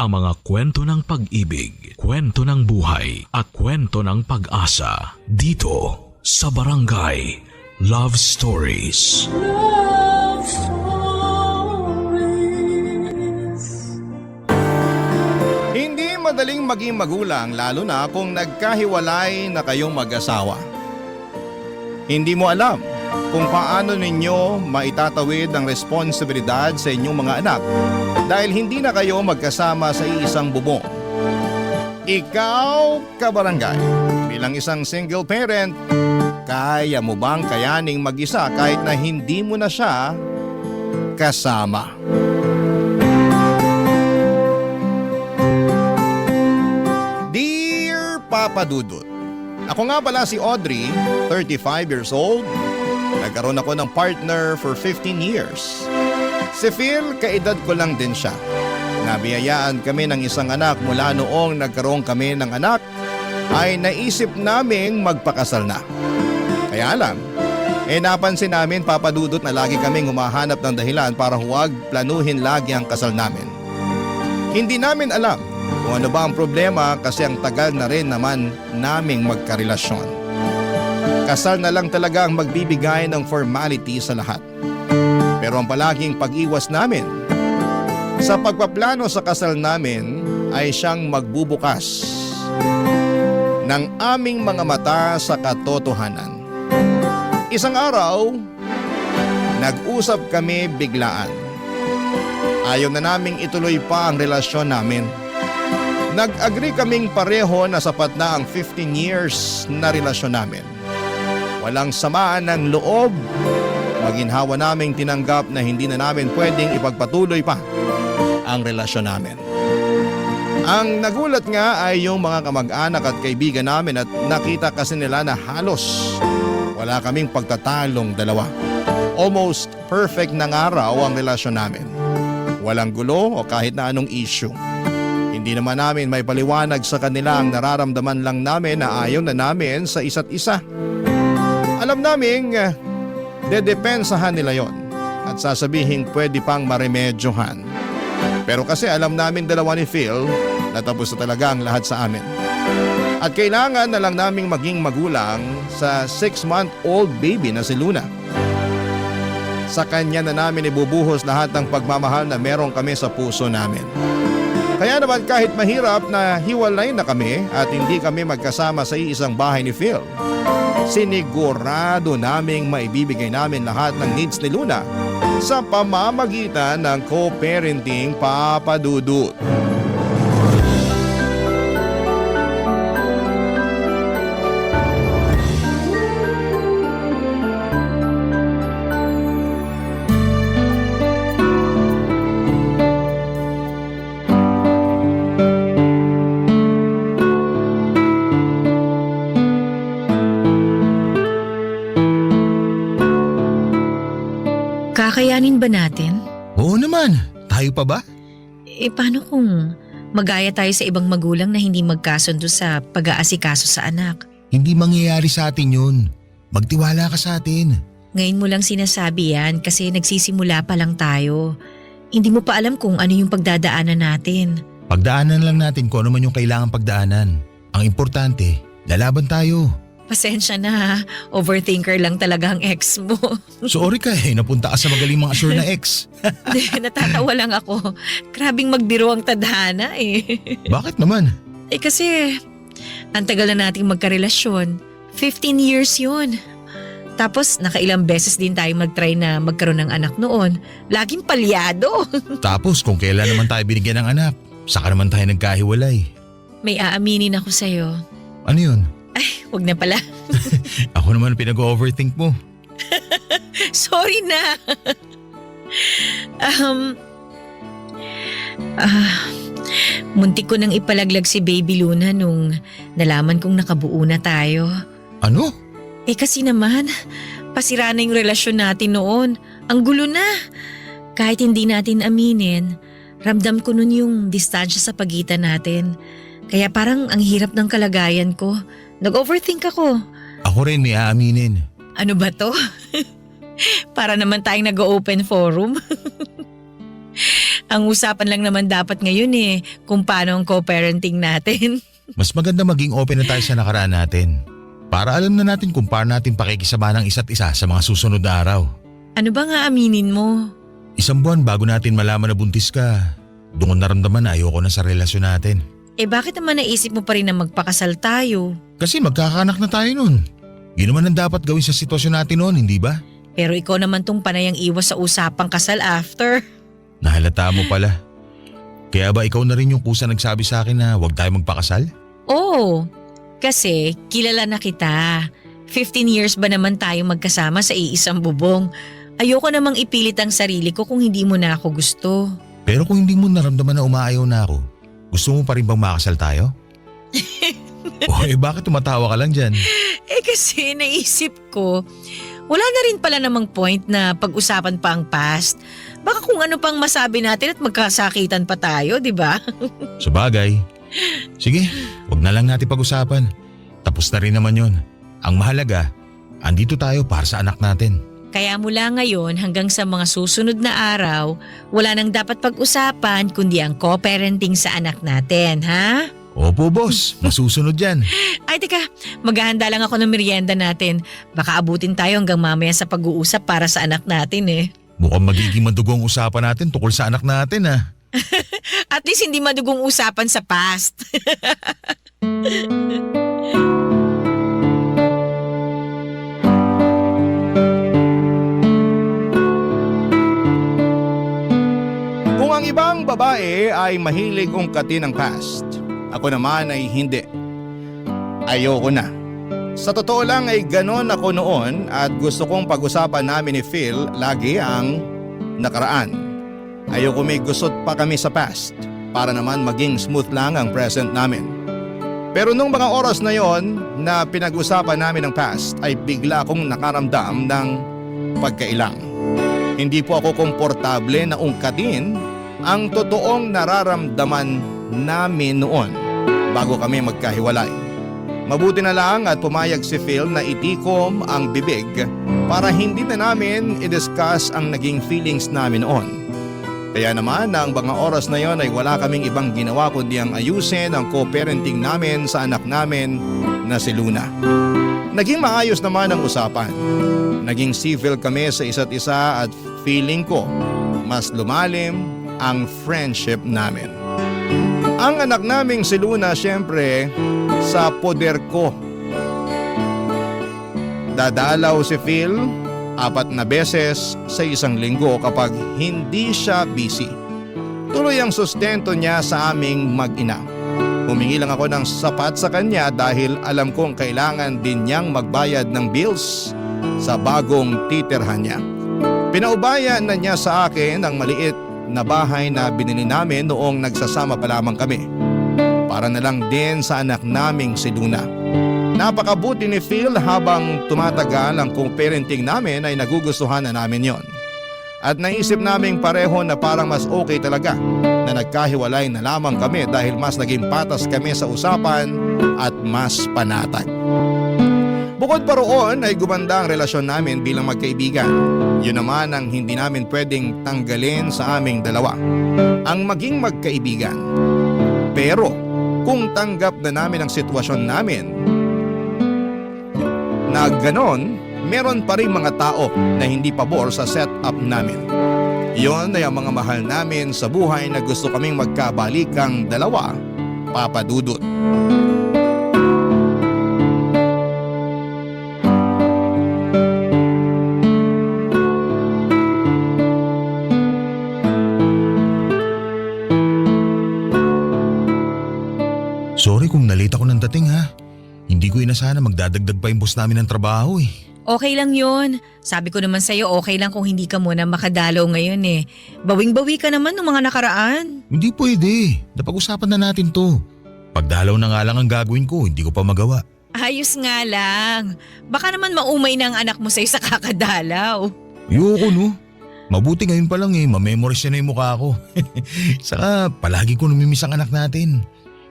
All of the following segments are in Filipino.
ang mga kwento ng pag-ibig, kwento ng buhay at kwento ng pag-asa dito sa Barangay Love Stories. Love Stories. Hindi madaling maging magulang lalo na kung nagkahiwalay na kayong mag-asawa. Hindi mo alam kung paano ninyo maitatawid ang responsibilidad sa inyong mga anak dahil hindi na kayo magkasama sa iisang bubong. Ikaw, kabarangay, bilang isang single parent, kaya mo bang kayaning mag-isa kahit na hindi mo na siya kasama? Dear Papa Dudut, ako nga pala si Audrey, 35 years old. Nagkaroon ako ng partner for 15 years. Si Phil, kaedad ko lang din siya. Nabiyayaan kami ng isang anak mula noong nagkaroon kami ng anak ay naisip naming magpakasal na. Kaya lang, napansin namin papadudot na lagi kaming humahanap ng dahilan para huwag planuhin lagi ang kasal namin. Hindi namin alam kung ano ba ang problema kasi ang tagal na rin naman naming magkarelasyon. Kasal na lang talaga ang magbibigay ng formality sa lahat. Pero ang palaging pag-iwas namin sa pagpaplano sa kasal namin ay siyang magbubukas ng aming mga mata sa katotohanan. Isang araw, nag-usap kami biglaan. Ayaw na naming ituloy pa ang relasyon namin. Nag-agree kaming pareho na sapat na ang 15 years na relasyon namin. Walang samaan ng loob. Maginhawa naming tinanggap na hindi na namin pwedeng ipagpatuloy pa ang relasyon namin. Ang nagulat nga ay yung mga kamag-anak at kaibigan namin at nakita kasi nila na halos wala kaming pagtatalong dalawa. Almost perfect na nga raw ang relasyon namin. Walang gulo o kahit na anong issue. Hindi naman namin may paliwanag sa kanila ang nararamdaman lang namin na ayaw na namin sa isa't isa. Alam naming dedepensahan nila yon at sasabihin pwede pang maremedyohan. Pero kasi alam namin dalawa ni Phil na tapos na talaga ang lahat sa amin. At kailangan na lang naming maging magulang sa 6-month-old baby na si Luna. Sa kanya na namin ibubuhos lahat ng pagmamahal na meron kami sa puso namin. Kaya naman kahit mahirap na hiwalay na kami at hindi kami magkasama sa iisang bahay ni Phil, sinigurado naming maibibigay namin lahat ng needs ni Luna sa pamamagitan ng co-parenting, Papa Dudut. Kakayanin ba natin? Oo naman, tayo pa ba? Paano kung magaya tayo sa ibang magulang na hindi magkasundo sa pag-aasikaso sa anak? Hindi mangyayari sa atin yun. Magtiwala ka sa atin. Ngayon mo lang sinasabi yan kasi nagsisimula pa lang tayo. Hindi mo pa alam kung ano yung pagdadaanan natin. Pagdaanan lang natin kung ano man yung kailangan pagdaanan. Ang importante, lalaban tayo. Pasensya na ha, overthinker lang talaga ang ex mo. Sorry ka napunta ka sa magaling mga sure na ex. Natatawa lang ako. Grabing magbiro ang tadhana Bakit naman? Kasi ang tagal na nating magkarelasyon. 15 years yun. Tapos nakailang beses din tayo mag-try na magkaroon ng anak noon. Laging palyado. Tapos kung kailan naman tayo binigyan ng anak, saka naman tayo nagkahiwalay. May aaminin ako sa'yo. Ano yun? Ay, wag na pala. Ako naman pinag-overthink mo. Sorry na. Muntik ko nang ipalaglag si Baby Luna nung nalaman kong nakabuo na tayo. Ano? Kasi naman, pasira na yung relasyon natin noon. Ang gulo na. Kahit hindi natin aminin, ramdam ko nun yung distansya sa pagitan natin. Kaya parang ang hirap ng kalagayan ko. Nag-overthink ako. Ako rin may aaminin. Ano ba to? Para naman tayong nag-open forum. Ang usapan lang naman dapat ngayon kung paano ang co-parenting natin. Mas maganda maging open na tayo sa nakaraan natin. Para alam na natin kung paano natin pakikisama ng isa't isa sa mga susunod na araw. Ano ba nga aminin mo? 1 buwan bago natin malaman na buntis ka, doon ko naramdaman na ayoko na sa relasyon natin. Bakit naman naisip mo pa rin na magpakasal tayo? Kasi magkakaanak na tayo nun. Yun naman ang dapat gawin sa sitwasyon natin noon, hindi ba? Pero ikaw naman tong panayang iwas sa usapang kasal after. Nahalata mo pala. Kaya ba ikaw na rin yung kusa nagsabi sa akin na huwag tayo magpakasal? Oo, kasi kilala na kita. 15 years ba naman tayo magkasama sa iisang bubong? Ayoko namang ipilit ang sarili ko kung hindi mo na ako gusto. Pero kung hindi mo naramdaman na umaayaw na ako, gusto mo pa rin bang makasal tayo? Bakit tumatawa ka lang dyan? Kasi naisip ko, wala na rin pala namang point na pag-usapan pa ang past. Baka kung ano pang masabi natin at magkasakitan pa tayo, di ba? Sabagay. Sige, wag na lang natin pag-usapan. Tapos na rin naman yun. Ang mahalaga, andito tayo para sa anak natin. Kaya mula ngayon hanggang sa mga susunod na araw, wala nang dapat pag-usapan kundi ang co-parenting sa anak natin, ha? Opo, boss. Masusunod yan. Ay, teka, maghahanda lang ako ng merienda natin. Baka abutin tayo hanggang mamaya sa pag-uusap para sa anak natin Mukhang magiging madugong usapan natin tungkol sa anak natin At least hindi madugong usapan sa past. Kung ang ibang babae ay mahilig ungkatin ang past, ako naman ay hindi. Ayoko na. Sa totoo lang ay ganon ako noon at gusto kong pag-usapan namin ni Phil lagi ang nakaraan. Ayoko may gusot pa kami sa past para naman maging smooth lang ang present namin. Pero nung mga oras na yon na pinag-usapan namin ang past ay bigla akong nakaramdam ng pagkailang. Hindi po ako komportable na ungkatin ang totoong nararamdaman namin noon bago kami magkahiwalay. Mabuti na lang at pumayag si Phil na itikom ang bibig para hindi na namin i-discuss ang naging feelings namin noon. Kaya naman na ang mga oras na yon ay wala kaming ibang ginawa kundi ang ayusin ang co-parenting namin sa anak namin na si Luna. Naging maayos naman ang usapan. Naging civil kami sa isa't isa at feeling ko mas lumalim ang friendship namin. Ang anak naming si Luna siyempre sa poder ko. Dadalaw si Phil 4 na beses sa isang linggo kapag hindi siya busy. Tuloy ang sustento niya sa aming mag-ina. Humingi lang ako ng sapat sa kanya dahil alam kong kailangan din niyang magbayad ng bills sa bagong titirhan niya. Pinaubaya na niya sa akin ang maliit na bahay na binili namin noong nagsasama pa lamang kami. Para na lang din sa anak naming si Luna. Napakabuti ni Phil habang tumatagal ang co-parenting namin ay nagugustuhan na namin yon. At naisip naming pareho na parang mas okay talaga na nagkahiwalay na lamang kami dahil mas naging patas kami sa usapan at mas panatag. Bukod pa roon ay gumanda ang relasyon namin bilang magkaibigan. Yun naman ang hindi namin pwedeng tanggalin sa aming dalawa. Ang maging magkaibigan. Pero kung tanggap na namin ang sitwasyon namin na ganon, meron pa rin mga tao na hindi pabor sa setup namin. Yon ay ang mga mahal namin sa buhay na gusto kaming magkabalikang dalawa, Papa Dudut. Sorry kung nalate ako ng dating Hindi ko inasahan na magdadagdag pa yung boss namin ng trabaho Okay lang yun. Sabi ko naman sa'yo okay lang kung hindi ka muna makadalaw ngayon Bawing-bawi ka naman ng mga nakaraan. Hindi pwede. Napag-usapan na natin to. Pagdalaw na nga lang ang gagawin ko, hindi ko pa magawa. Ayos nga lang. Baka naman maumay na ang anak mo sa'yo sa kakadalaw. Ayoko no. Mabuti ngayon pa lang mamemorize niya na yung mukha ko. Saka palagi ko namimiss ang anak natin.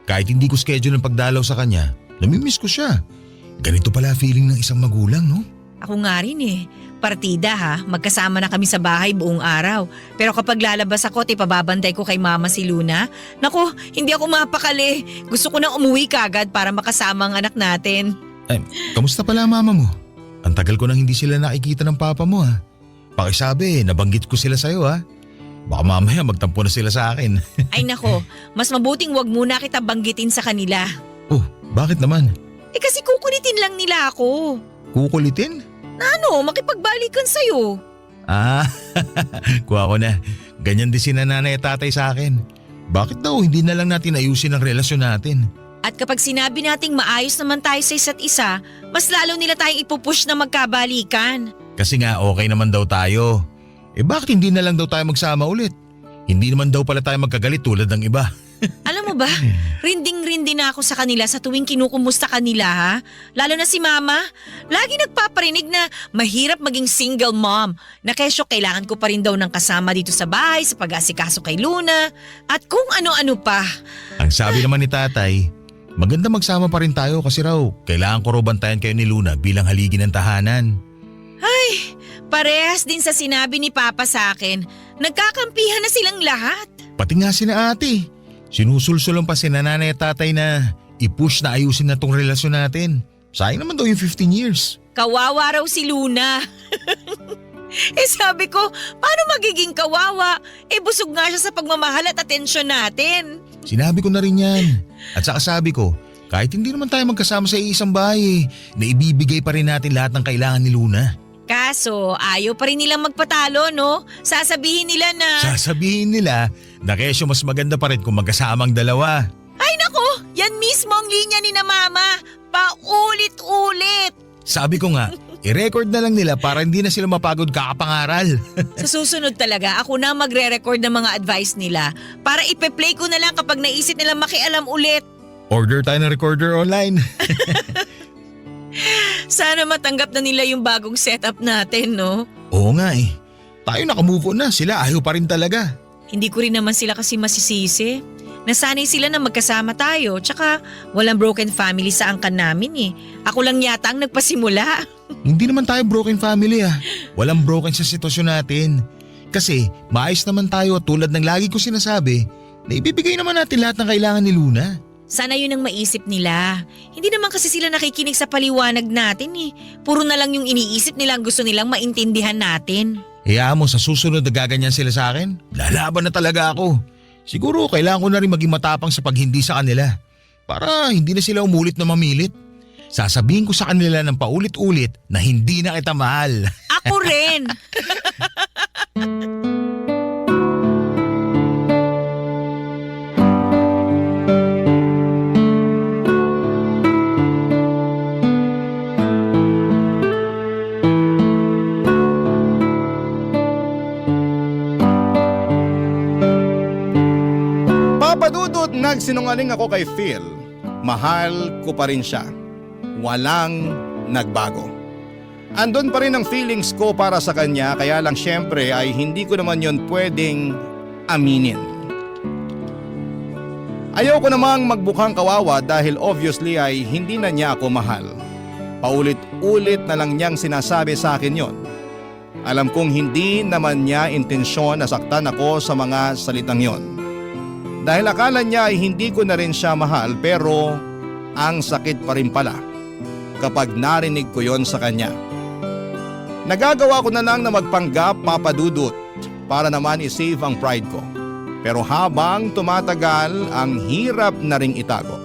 Kahit hindi ko schedule ng pagdalaw sa kanya, namimiss ko siya. Ganito pala feeling ng isang magulang, no? Ako nga rin eh. Partida ha, magkasama na kami sa bahay buong araw. Pero kapag lalabas ako, pababantay ko kay mama si Luna. Naku, hindi ako mapakali. Gusto ko na umuwi kagad para makasama ang anak natin. Ay, kamusta pala ang mama mo? Ang tagal ko nang hindi sila nakikita ng papa mo ha. Pakisabi, nabanggit ko sila sa'yo ha. Baka mamaya magtampo na sila sa akin. Ay nako, mas mabuting wag muna kita banggitin sa kanila. Oh, bakit naman? Eh kasi kukulitin lang nila ako. Kukulitin? Ano, makipagbalikan sa'yo. Ah, kuha ko na. Ganyan din si nanay at tatay sa akin. Bakit daw hindi na lang natin ayusin ang relasyon natin? At kapag sinabi nating maayos naman tayo sa isa't isa, mas lalo nila tayong ipupush na magkabalikan. Kasi nga okay naman daw tayo. Eh bakit hindi na lang daw tayo magsama ulit? Hindi naman daw pala tayo magkagalit tulad ng iba. Alam mo ba, rinding-rindi na ako sa kanila sa tuwing kinukumusta kanila ha. Lalo na si mama, lagi nagpaparinig na mahirap maging single mom. Na kesyo kailangan ko pa rin daw ng kasama dito sa bahay sa pag-asikaso kay Luna at kung ano-ano pa. Ang sabi naman ni tatay, maganda magsama pa rin tayo kasi raw kailangan ko raw bantayan kayo ni Luna bilang haligi ng tahanan. Ay, parehas din sa sinabi ni Papa sa akin. Nagkakampihan na silang lahat. Pati nga si na ate. Sinusulsulong pa si nanay at tatay na i-push na ayusin na tong relasyon natin. Sayang naman daw yung 15 years. Kawawa raw si Luna. Eh sabi ko, paano magiging kawawa? Eh busog nga siya sa pagmamahal at atensyon natin. Sinabi ko na rin yan. At saka sabi ko, kahit hindi naman tayo magkasama sa isang bahay, na ibibigay pa rin natin lahat ng kailangan ni Luna. Kaso ayaw pa rin nilang magpatalo no? Sasabihin nila na kesyo mas maganda pa rin kung magkasama ang dalawa. ay nako, yan mismo ang linya ni na mama. Paulit-ulit. Sabi ko nga, i-record na lang nila para hindi na sila mapagod kakapangaral. Sa susunod talaga, ako na magre-record ng mga advice nila para ipe-play ko na lang kapag naisip nilang makialam ulit. Order tayo ng recorder online. Sana matanggap na nila yung bagong setup natin, no? Oo nga eh. Tayo nakamove on na, sila ayaw pa rin talaga. Hindi ko rin naman sila kasi masisisi. Nasanay sila na magkasama tayo, tsaka walang broken family sa angkan namin eh. Ako lang yata ang nagpasimula. Hindi naman tayo broken family ah. Walang broken sa sitwasyon natin. Kasi maayos naman tayo at tulad ng lagi ko sinasabi, na ibibigay naman natin lahat ng kailangan ni Luna. Sana yun ang maisip nila. Hindi naman kasi sila nakikinig sa paliwanag natin eh. Puro na lang yung iniisip nila ang gusto nilang maintindihan natin. Hayaan mo sa susunod na gaganyan sila sa akin, lalaban na talaga ako. Siguro kailangan ko na rin maging matapang sa paghindi sa kanila. Para hindi na sila umulit na mamilit. Sasabihin ko sa kanila ng paulit-ulit na hindi na kita mahal. Ako rin! Papadudot nagsinungaling ako kay Phil. Mahal ko pa rin siya. Walang nagbago. Andun pa rin ang feelings ko para sa kanya kaya lang syempre ay hindi ko naman yon pwedeng aminin. Ayaw ko namang magbukang kawawa dahil obviously ay hindi na niya ako mahal. Paulit-ulit na lang niyang sinasabi sa akin yon. Alam kong hindi naman niya intensyon na saktan ako sa mga salitang yon. Dahil akala niya ay hindi ko na rin siya mahal pero ang sakit pa rin pala kapag narinig ko yon sa kanya. Nagagawa ko na lang na magpanggap papadudot para naman isave ang pride ko. Pero habang tumatagal, ang hirap na ring itago.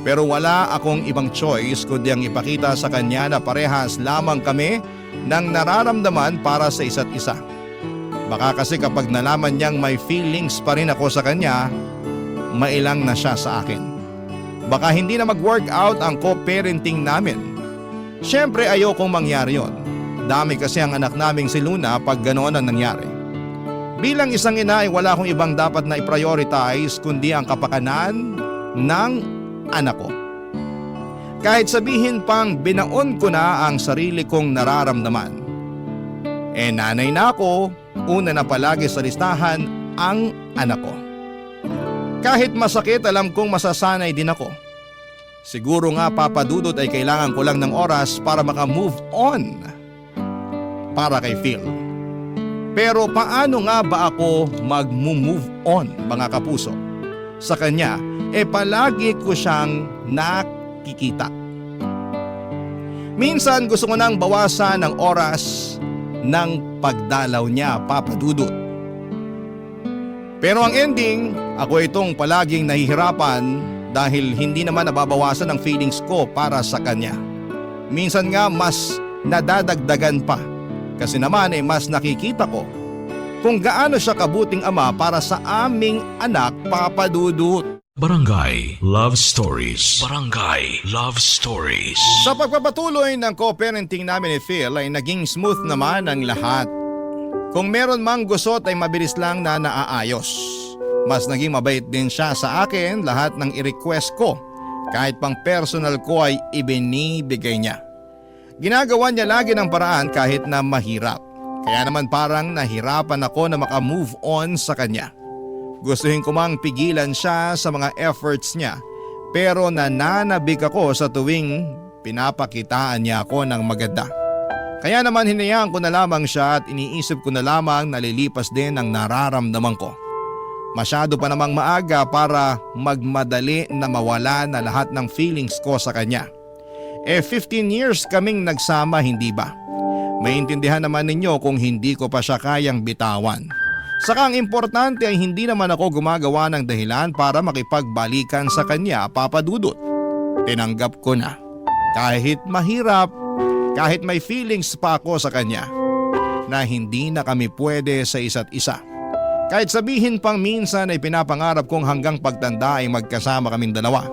Pero wala akong ibang choice kundi ang ipakita sa kanya na parehas lamang kami ng nararamdaman para sa isa't isa. Baka kasi kapag nalaman niyang may feelings pa rin ako sa kanya, mailang na siya sa akin. Baka hindi na mag-work out ang co-parenting namin. Siyempre ayokong mangyari yon. Dami kasi ang anak naming si Luna pag ganoon ang nangyari. Bilang isang ina ay wala akong ibang dapat na i-prioritize kundi ang kapakanan ng anak ko. Kahit sabihin pang binaon ko na ang sarili kong nararamdaman. Eh nanay na ako, una na palagi sa listahan ang anak ko. Kahit masakit alam kong masasanay din ako. Siguro nga Papa Dudut ay kailangan ko lang ng oras para maka-move on para kay Phil. Pero paano nga ba ako mag-move on mga kapuso? Sa kanya, palagi ko siyang nakikita. Minsan gusto ko nang bawasan ang oras ng pagdalaw niya, Papa Dudut. Pero ang ending, ako itong palaging nahihirapan dahil hindi naman nababawasan ang feelings ko para sa kanya. Minsan nga mas nadadagdagan pa kasi naman mas nakikita ko kung gaano siya kabuting ama para sa aming anak, Papa Dudut. Barangay Love Stories. Barangay Love Stories. Sa pagpapatuloy ng co-parenting namin ni Phil ay naging smooth naman ang lahat. Kung meron mang gusot ay mabilis lang na naaayos. Mas naging mabait din siya sa akin lahat ng i-request ko. Kahit pang personal ko ay ibinibigay niya. Ginagawa niya lagi ng paraan kahit na mahirap. Kaya naman parang nahirapan ako na maka-move on sa kanya. Gustuhin ko mang pigilan siya sa mga efforts niya pero nananabik ako sa tuwing pinapakitaan niya ako ng maganda. Kaya naman hinayaan ko na lamang siya at iniisip ko na lamang nalilipas din ang nararamdaman ko. Masyado pa namang maaga para magmadali na mawala na lahat ng feelings ko sa kanya. 15 years kaming nagsama, hindi ba? Maintindihan naman ninyo kung hindi ko pa siya kayang bitawan. Saka ang importante ay hindi naman ako gumagawa ng dahilan para makipagbalikan sa kanya, Papa Dudut. Tinanggap ko na. Kahit mahirap, kahit may feelings pa ako sa kanya, na hindi na kami pwede sa isa't isa. Kahit sabihin pang minsan ay pinapangarap kong hanggang pagtanda ay magkasama kaming dalawa.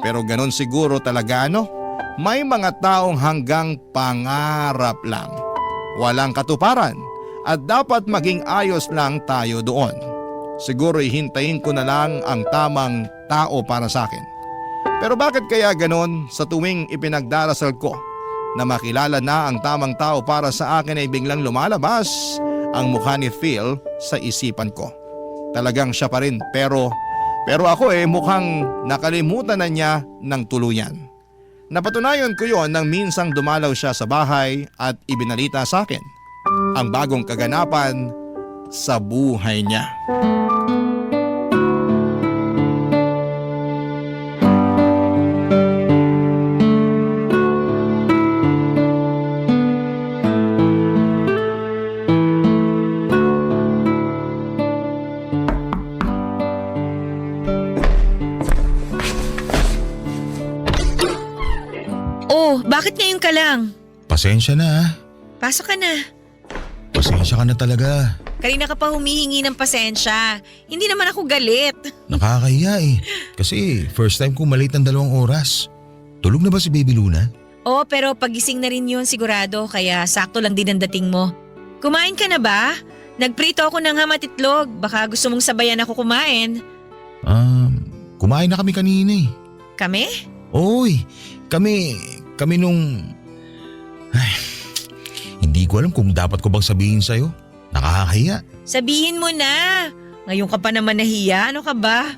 Pero ganon siguro talaga no? May mga taong hanggang pangarap lang. Walang katuparan. At dapat maging ayos lang tayo doon. Siguro hihintayin ko na lang ang tamang tao para sa akin. Pero bakit kaya ganon sa tuwing ipinagdarasal ko na makilala na ang tamang tao para sa akin ay biglang lumalabas ang mukha ni Phil sa isipan ko. Talagang siya pa rin pero ako mukhang nakalimutan na niya ng tuluyan. Napatunayan ko yon nang minsang dumalaw siya sa bahay at ibinalita sa akin ang bagong kaganapan sa buhay niya. Oh, bakit ngayon ka lang? Pasensya na. Pasok ka na. Pasensya ka na talaga. Kanina ka pa humihingi ng pasensya. Hindi naman ako galit. Nakakahiya Kasi first time ko malate ng 2 oras. Tulog na ba si Baby Luna? Oh, pero pagising na rin yun sigurado kaya sakto lang din ang dating mo. Kumain ka na ba? Nagprito ako ng ham at itlog. Baka gusto mong sabayan ako kumain. Kumain na kami kanina Kami? Oy, kami nung... Hindi ko alam kung dapat ko bang sabihin sa'yo. Nakakahiya. Sabihin mo na. Ngayon ka pa naman nahiya. Ano ka ba?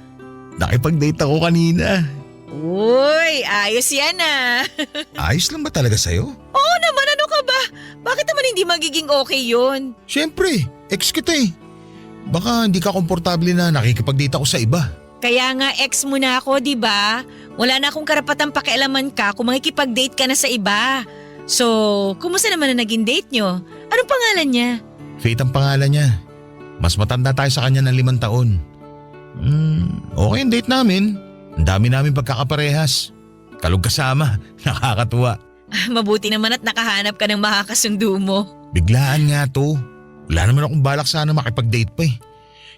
Nakipag-date ako kanina. Uy, ayos yan Ayos lang ba talaga sa'yo? Oo naman, ano ka ba? Bakit naman hindi magiging okay yun? Siyempre, ex kita Baka hindi ka komportable na nakikipag-date ako sa iba. Kaya nga ex mo na ako, di ba? Wala na akong karapatang pakialaman ka kung makikipag-date ka na sa iba. So, kumusta naman na naging date nyo? Anong pangalan niya? Faith ang pangalan niya. Mas matanda tayo sa kanya ng 5 taon. Okay ang date namin. Ang dami namin pagkakaparehas. Kalog kasama. Nakakatuwa. Mabuti naman at nakahanap ka ng makakasundo mo. Biglaan nga to. Wala naman akong balak sana makipag-date pa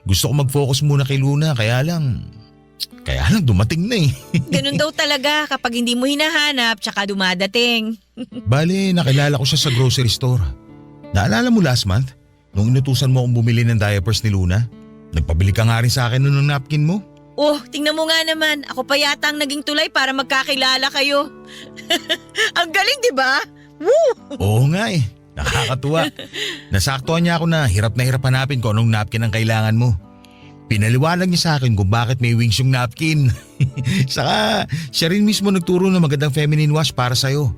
Gusto ko mag-focus muna kay Luna kaya lang dumating na Ganun daw talaga kapag hindi mo hinahanap tsaka dumadating. Bale, nakilala ko siya sa grocery store. Naalala mo last month? Nung inutusan mo akong bumili ng diapers ni Luna? Nagpabili ka nga rin sa akin ng napkin mo. Oh, tingnan mo nga naman. Ako pa yata ang naging tulay para magkakilala kayo. Ang galing, di ba? Woo! Oo nga Nakakatuwa. Nasaktuhan niya ako na hirap hanapin ko anong napkin ang kailangan mo. Pinaliwanag niya sa akin kung bakit may wings yung napkin. Saka siya rin mismo nagturo ng magandang feminine wash para sa'yo.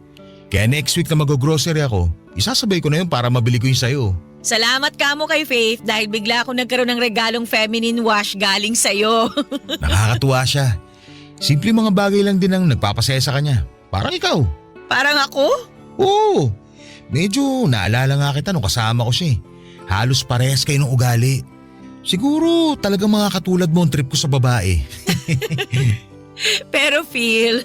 Kaya next week na mag-grocery ako, isasabay ko na yun para mabili ko yung sa'yo. Salamat ka mo kay Faith dahil bigla ako nagkaroon ng regalong feminine wash galing sa'yo. Nakakatuwa siya. Simple mga bagay lang din ang nagpapasaya sa kanya. Parang ikaw. Parang ako? Oo. Medyo naalala nga kita nung kasama ko siya eh. Halos parehas kayo ng ugali. Siguro talagang mga katulad mo ang trip ko sa babae. Pero Phil,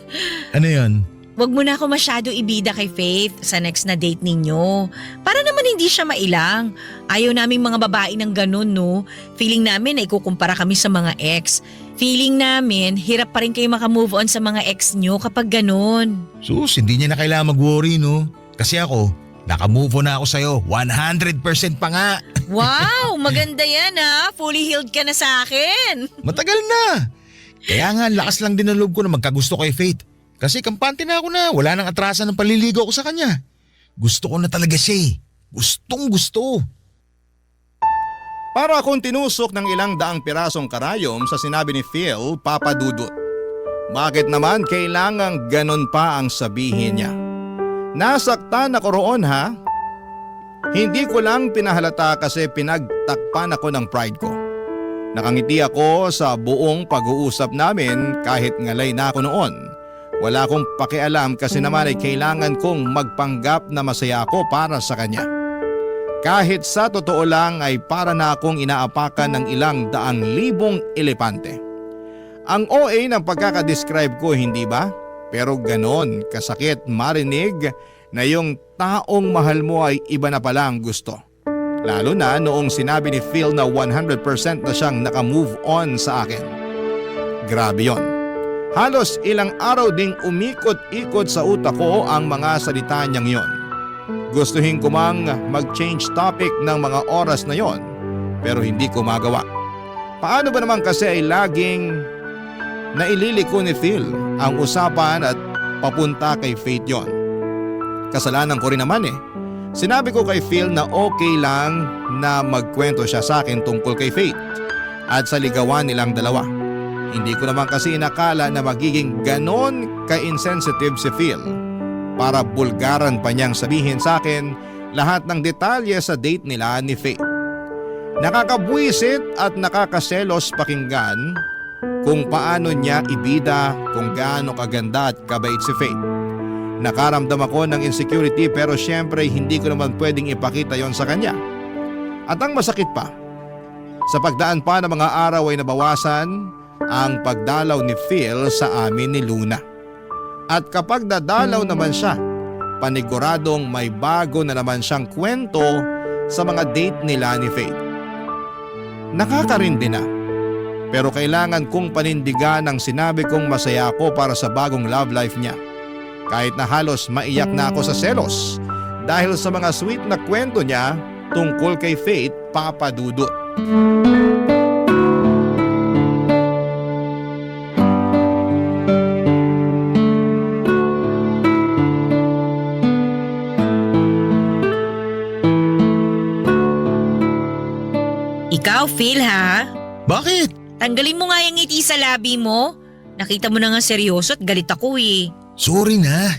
Ano yan? wag mo na ako masyado ibida kay Faith sa next na date ninyo. Para naman hindi siya mailang. Ayaw naming mga babae ng ganun, no? Feeling namin na ikukumpara kami sa mga ex. Feeling namin, hirap pa rin kayo makamove on sa mga ex nyo kapag ganun. Sus, hindi niya na kailangan mag-worry no? Kasi ako, nakamove on na ako sa'yo. 100% pa nga. Wow, maganda yan ha. Fully healed ka na sa akin. Matagal na. Kaya nga, lakas lang din ang loob ko na magkagusto kay Faith. Kasi kampante na ako na wala nang atrasan ng paliligaw ko sa kanya. Gusto ko na talaga siya eh. Gustong gusto. Para akong tinusok ng ilang daang pirasong karayom sa sinabi ni Phil, Papa Dudut. Bakit naman kailangang ganon pa ang sabihin niya? Nasaktan ako roon ha? Hindi ko lang pinahalata kasi pinagtakpan ako ng pride ko. Nakangiti ako sa buong pag-uusap namin kahit ngalay na ako noon. Wala akong pakialam kasi naman ay kailangan kong magpanggap na masaya ako para sa kanya. Kahit sa totoo lang ay para na akong inaapakan ng ilang daang libong elepante. Ang OA ng pagkakadescribe ko, hindi ba? Pero ganon kasakit marinig na yung taong mahal mo ay iba na pala ang gusto. Lalo na noong sinabi ni Phil na 100% na siyang nakamove on sa akin. Grabe yon. Halos ilang araw ding umikot-ikot sa utak ko ang mga salita niyang yon. Gustuhin ko mang mag-change topic ng mga oras na yon, pero hindi ko magawa. Paano ba naman kasi ay laging naililiko ni Phil ang usapan at papunta kay Faith yon? Kasalanan ko rin naman eh. Sinabi ko kay Phil na okay lang na magkwento siya sa akin tungkol kay Faith at sa ligawan nilang dalawa. Hindi ko naman kasi inakala na magiging ganon ka-insensitive si Phil para bulgaran pa niyang sabihin sa akin lahat ng detalye sa date nila ni Faith. Nakakabwisit at nakakaselos pakinggan kung paano niya ibida kung gaano kaganda at kabait si Faith. Nakaramdam ako ng insecurity pero syempre hindi ko naman pwedeng ipakita yon sa kanya. At ang masakit pa, sa pagdaan pa ng mga araw ay nabawasan ang pagdalaw ni Phil sa amin ni Luna. At kapag dadalaw naman siya, paniguradong may bago na naman siyang kwento sa mga date nila ni Faith. Nakakarindi na, pero kailangan kong panindigan ang sinabi kong masaya ako para sa bagong love life niya. Kahit na halos maiyak na ako sa selos dahil sa mga sweet na kwento niya tungkol kay Faith, Papa Dudut. Ikaw, Phil ha? Bakit? Tanggalin mo nga yung ngiti sa labi mo. Nakita mo na nga seryoso at galit ako eh. Sorry na.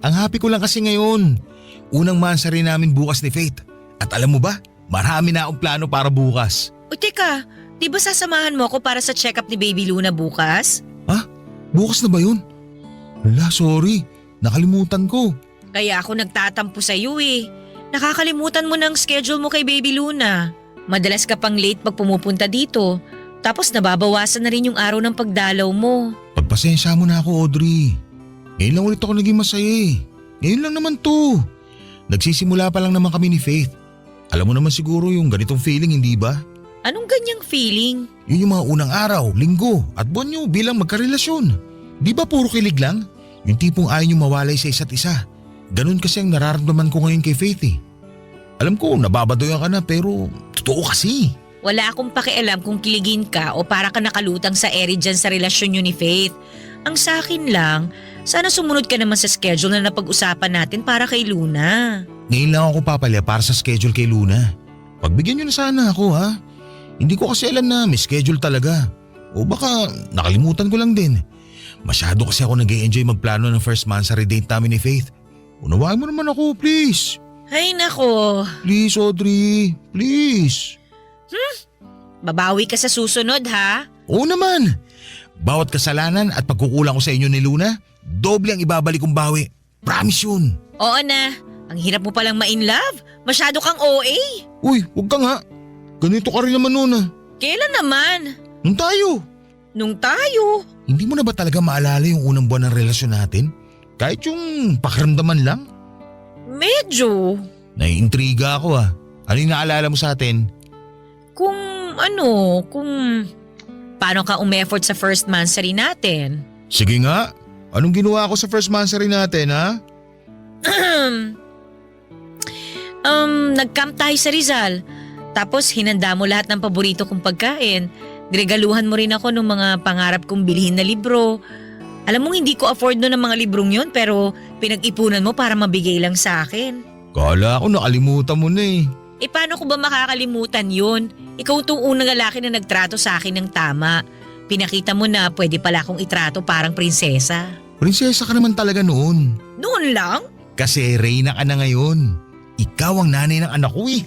Ang happy ko lang kasi ngayon. Unang mansari namin bukas ni Faith. At alam mo ba, marami na akong plano para bukas. O teka, di ba sasamahan mo ako para sa check-up ni Baby Luna bukas? Ha? Bukas na ba yun? Wala, sorry. Nakalimutan ko. Kaya ako nagtatampo sa iyo eh. Nakakalimutan mo ng schedule mo kay Baby Luna. Madalas ka pang late pag pumupunta dito. Tapos nababawasan na rin yung araw ng pagdalaw mo. Pagpasensya mo na ako, Audrey. Ngayon lang ulit ako naging masaya eh. Ngayon lang naman to. Nagsisimula pa lang naman kami ni Faith. Alam mo naman siguro yung ganitong feeling, hindi ba? Anong ganyang feeling? Yun yung mga unang araw, linggo at buwan nyo bilang magkarelasyon. Di ba puro kilig lang? Yung tipong ayaw nyo mawalay sa isa't isa. Ganun kasi ang nararamdaman ko ngayon kay Faith eh. Alam ko, nababadoyan ka na pero totoo kasi. Wala akong pakialam kung kiligin ka o para ka nakalutang sa ere dyan sa relasyon nyo ni Faith. Ang sa akin lang, sana sumunod ka naman sa schedule na napag-usapan natin para kay Luna. Ngayon lang ako papalya para sa schedule kay Luna. Pagbigyan nyo na sana ako ha. Hindi ko kasi alam na may schedule talaga. O baka nakalimutan ko lang din. Masyado kasi ako nag-e-enjoy magplano ng first mansary date namin ni Faith. Unawain mo naman ako, please. Ay nako, Please, Audrey. Please. babawi ka sa susunod ha. Oo naman. Bawat kasalanan at pagkukulang ko sa inyo ni Luna, doble ang ibabalik kong bawi. Promise yun. Oo na, ang hirap mo palang ma-in love. Masyado kang OA. Uy, huwag ka nga. Ganito ka rin naman noon ah. Kailan naman? Nung tayo. Nung tayo. Hindi mo na ba talaga maalala yung unang buwan ng relasyon natin? Kahit yung pakiramdaman lang? Medyo. Naiintriga ako ah. Ano yung naalala mo sa atin? Kung paano ka umeffort sa first mansary natin? Sige nga. Anong ginawa ko sa first mansary natin ha? Nag-camp tayo sa Rizal. Tapos hinanda mo lahat ng paborito kong pagkain. Diregaluhan mo rin ako ng mga pangarap kong bilhin na libro. Alam mo hindi ko afford no ng mga librong yon pero pinag-ipunan mo para mabigay lang sa akin. Kala ko nakalimutan mo na eh. Eh paano ko ba makakalimutan yun? Ikaw itong unang lalaki na nagtrato sa akin ng tama. Pinakita mo na pwede pala akong itrato parang prinsesa. Prinsesa ka naman talaga noon. Noon lang? Kasi reyna ka na ngayon. Ikaw ang nanay ng anak ko eh.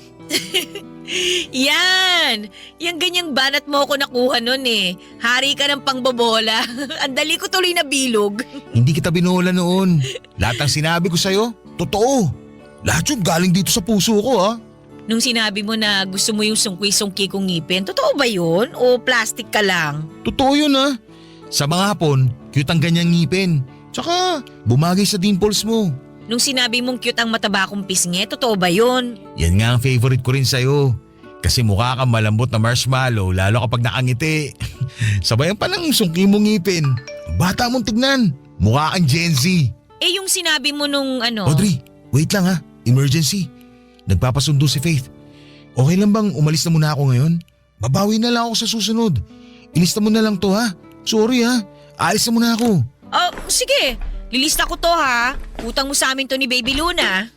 Yan! Yung ganyang banat mo ako nakuha nun eh. Hari ka ng pangbobola. Ang dali ko tuloy na bilog. Hindi kita binola noon. Lahat ng sinabi ko sa'yo, totoo. Lahat yun galing dito sa puso ko ha. Nung sinabi mo na gusto mo yung sungki-sungki kong ngipin, totoo ba yun? O plastic ka lang? Totoo yun ha. Sa mga hapon, cute ang ganyang ngipin. Tsaka bumagay sa dimples mo. Nung sinabi mong cute ang mataba kong pisngi, totoo ba yun? Yan nga ang favorite ko rin sa'yo. Kasi mukha kang malambot na marshmallow lalo kapag nakangiti. Sabayan pa ng sungki mong ngipin. Bata mong tignan. Mukha kang Gen Z. Eh yung sinabi mo nung Audrey, wait lang ha. Emergency. Nagpapasundo si Faith. Okay lang bang umalis na muna ako ngayon? Babawi na lang ako sa susunod. Ilista mo na lang to ha. Sorry ha. Aalis na muna ako. Oh, sige. Lilista ko to ha. Utang mo sa amin to ni Baby Luna.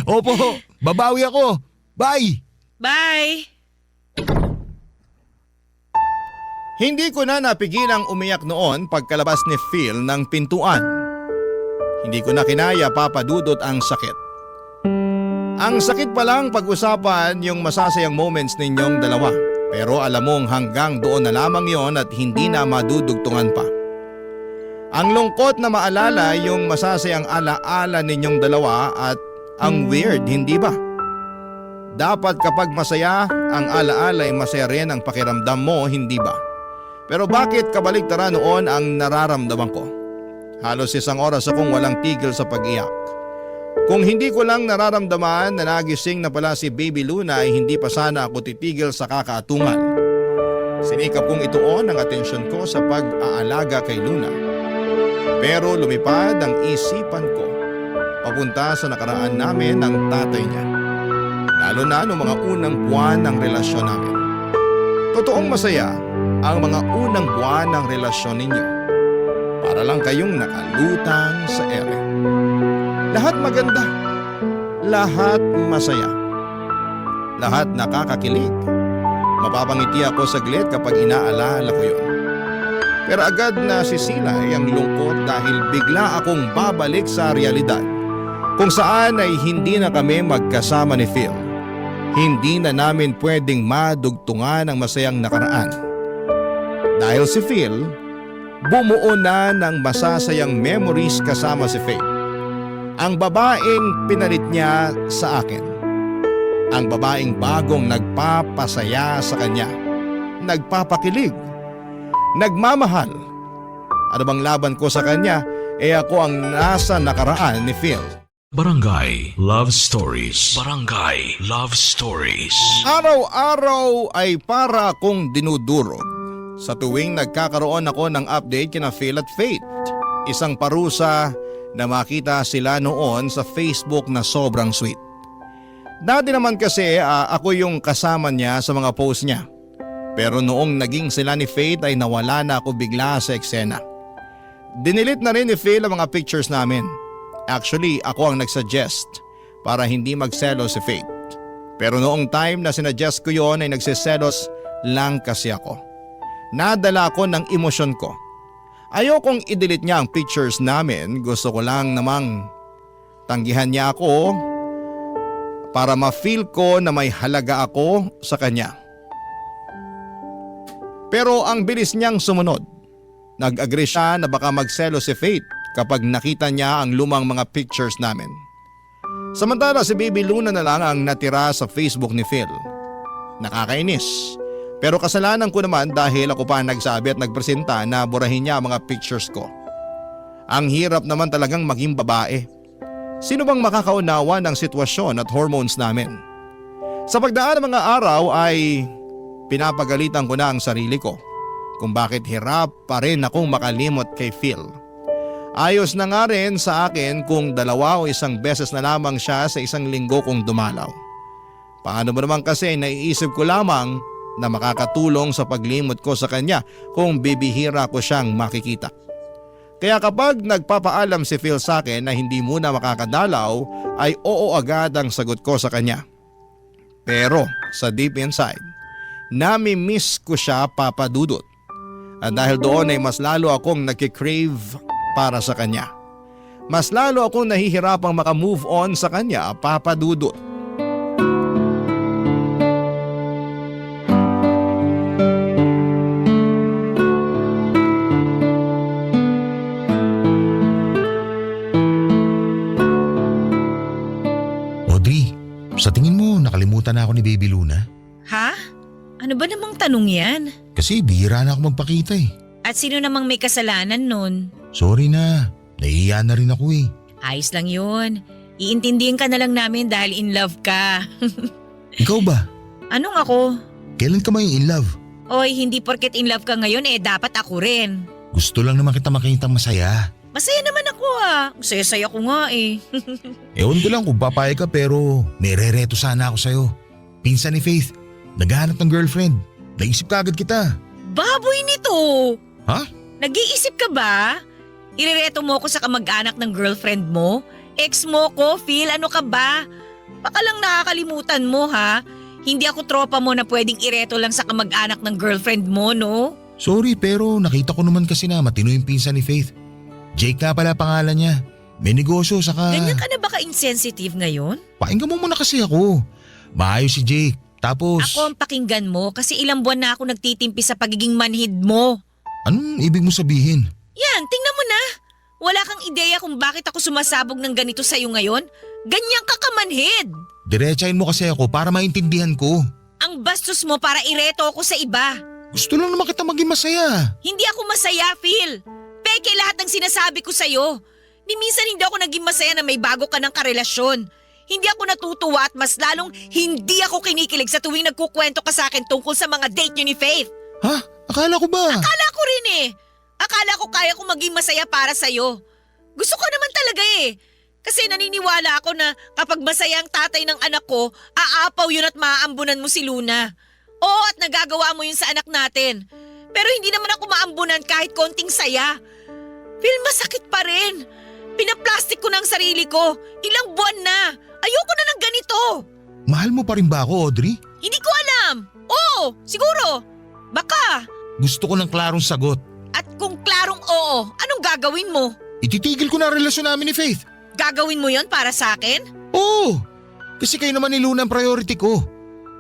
Opo, babawi ako. Bye! Bye! Hindi ko na napigilang umiyak noon pagkalabas ni Phil ng pintuan. Hindi ko na kinaya papadudot ang sakit. Ang sakit pa lang pag-usapan yung masasayang moments ninyong dalawa. Pero alam mong hanggang doon na lamang yon at hindi na madudugtungan pa. Ang lungkot na maalala yung masasayang alaala ninyong dalawa at ang weird, hindi ba? Dapat kapag masaya, ang alaala ay masaya rin ang pakiramdam mo, hindi ba? Pero bakit kabaligtaran noon ang nararamdaman ko? Halos 1 oras akong walang tigil sa pag-iyak. Kung hindi ko lang nararamdaman na nagising na pala si Baby Luna ay hindi pa sana ako titigil sa kakaatungan. Sinikap kong ituon ang atensyon ko sa pag-aalaga kay Luna. Pero lumipad ang isipan ko papunta sa nakaraan namin ng tatay niya. Lalo na noong mga unang buwan ng relasyon namin. Totoong masaya ang mga unang buwan ng relasyon ninyo. Para lang kayong nakalutang sa ere. Lahat maganda. Lahat masaya. Lahat nakakakilig. Mapapangiti ako saglit kapag inaalala ko yun. Pero agad na sisilay ang lungkot dahil bigla akong babalik sa realidad kung saan ay hindi na kami magkasama ni Phil. Hindi na namin pwedeng madugtungan ang masayang nakaraan. Dahil si Phil, bumuo na ng masasayang memories kasama si Faith. Ang babaeng pinalit niya sa akin. Ang babaeng bagong nagpapasaya sa kanya. Nagpapakilig. Nagmamahal. Ano bang laban ko sa kanya? Ako ang nasa nakaraan ni Phil. Barangay Love Stories. Barangay Love Stories. Araw-araw ay para akong dinudurog. Sa tuwing nagkakaroon ako ng update kina Phil at Faith. Isang parusa na makita sila noon sa Facebook na sobrang sweet. Dati naman kasi ako yung kasama niya sa mga post niya. Pero noong naging sila ni Faith ay nawala na ako bigla sa eksena. Dinilit na rin ni Phil ang mga pictures namin. Actually, ako ang nagsuggest para hindi magselos si Faith. Pero noong time na sinuggest ko yon ay nagsiselos lang kasi ako. Nadala ako ng emosyon ko. Ayokong i-delete niya ang pictures namin, gusto ko lang namang tanggihan niya ako para ma-feel ko na may halaga ako sa kanya. Pero ang bilis niyang sumunod. Nag-agree siya na baka magselo si Faith kapag nakita niya ang lumang mga pictures namin. Samantala si Baby Luna na lang ang natira sa Facebook ni Phil. Nakakainis. Pero kasalanan ko naman dahil ako pa nagsabi at nagpresenta na burahin niya ang mga pictures ko. Ang hirap naman talagang maging babae. Sino bang makakaunawa ng sitwasyon at hormones namin? Sa pagdaan ng mga araw ay pinapagalitan ko na ang sarili ko kung bakit hirap pa rin akong makalimot kay Phil. Ayos na nga rin sa akin kung 2 o 1 beses na lamang siya sa isang linggo kung dumalaw. Paano mo naman kasi naiisip ko lamang na makakatulong sa paglimot ko sa kanya kung bibihira ko siyang makikita. Kaya kapag nagpapaalam si Phil sa akin na hindi muna makakadalaw ay oo agad ang sagot ko sa kanya. Pero sa deep inside, nami-miss ko siya, Papa Dudut. At dahil doon ay mas lalo akong nagkikrave para sa kanya. Mas lalo akong nahihirapang makamove on sa kanya, Papa Dudut. Audrey, sa tingin mo nakalimutan na ako ni Baby Luna? Ha? Ano ba namang tanong yan? Kasi bihira na ako magpakita eh. At sino namang may kasalanan nun? Sorry na, nahihiya na rin ako eh. Ayos lang yun. Iintindihin ka na lang namin dahil in love ka. Ikaw ba? Anong ako? Kailan ka may in love? Oy, hindi porket in love ka ngayon dapat ako rin. Gusto lang naman kita makita masaya. Masaya naman ako Ang saya-saya ko nga Ewan ko lang kung papayag ka pero may rereto sana ako sa'yo. Pinsan ni Faith, naghahanap ng girlfriend. Naisip ka agad kita. Baboy nito! Ha? Nag-iisip ka ba? Irereto mo ko sa kamag-anak ng girlfriend mo? Ex mo ko, Phil, ano ka ba? Baka lang nakakalimutan mo ha? Hindi ako tropa mo na pwedeng ireto lang sa kamag-anak ng girlfriend mo, no? Sorry pero nakita ko naman kasi na matino yung pinsan ni Faith. Jake nga pala pangalan niya. May negosyo saka… Ganyan ka na ba ka-insensitive ngayon? Pakinggan mo muna kasi ako. Maayos si Jake. Tapos… Ako ang pakinggan mo kasi ilang buwan na ako nagtitimpi sa pagiging manhid mo. Anong ibig mo sabihin? Yan, tingnan mo na. Wala kang ideya kung bakit ako sumasabog ng ganito sa'yo ngayon? Ganyan ka kamanhid. Diretsahin mo kasi ako para maintindihan ko. Ang bastos mo para ireto ako sa iba. Gusto lang naman kita maging masaya. Hindi ako masaya, Phil. Peke lahat ng sinasabi ko sa'yo. Ni minsan hindi ako naging masaya na may bago ka ng karelasyon. Hindi ako natutuwa at mas lalong hindi ako kinikilig sa tuwing nagkukwento ka sa akin tungkol sa mga date niyo ni Faith. Ha? Akala ko ba? Akala ko rin Akala ko kaya kong maging masaya para sa'yo. Gusto ko naman talaga Kasi naniniwala ako na kapag masaya ang tatay ng anak ko, aapaw yun at maaambunan mo si Luna. Oo, at nagagawa mo yun sa anak natin. Pero hindi naman ako maambunan kahit konting saya. Phil, masakit pa rin. Pinaplastic ko na ang sarili ko. Ilang buwan na. Ayoko na ng ganito. Mahal mo pa rin ba ako, Audrey? Hindi ko alam. Oo, siguro. Baka. Gusto ko ng klarong sagot. At kung klarong oo, anong gagawin mo? Ititigil ko na ang relasyon namin ni Faith. Gagawin mo yon para sa akin? Oo. Kasi kayo naman ni Luna ang priority ko.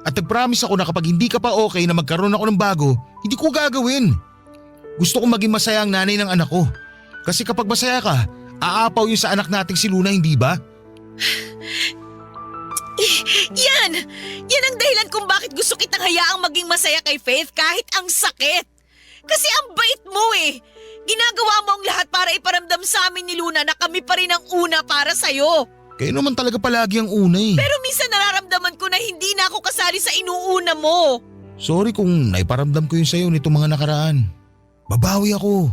At nag-promise ako na kapag hindi ka pa okay na magkaroon ako ng bago, hindi ko gagawin. Gusto kong maging masaya ang nanay ng anak ko. Kasi kapag masaya ka, aapaw yun sa anak nating si Luna, hindi ba? Yan ang dahilan kung bakit gusto kitang hayaang maging masaya kay Faith kahit ang sakit. Kasi ang bait mo Ginagawa mo ang lahat para iparamdam sa amin ni Luna na kami pa rin ang una para sa'yo. Kayo naman talaga palagi ang una Pero minsan nararamdaman ko na hindi na ako kasali sa inuuna mo. Sorry kung naiparamdam ko yun sa'yo nitong mga nakaraan. Babawi ako.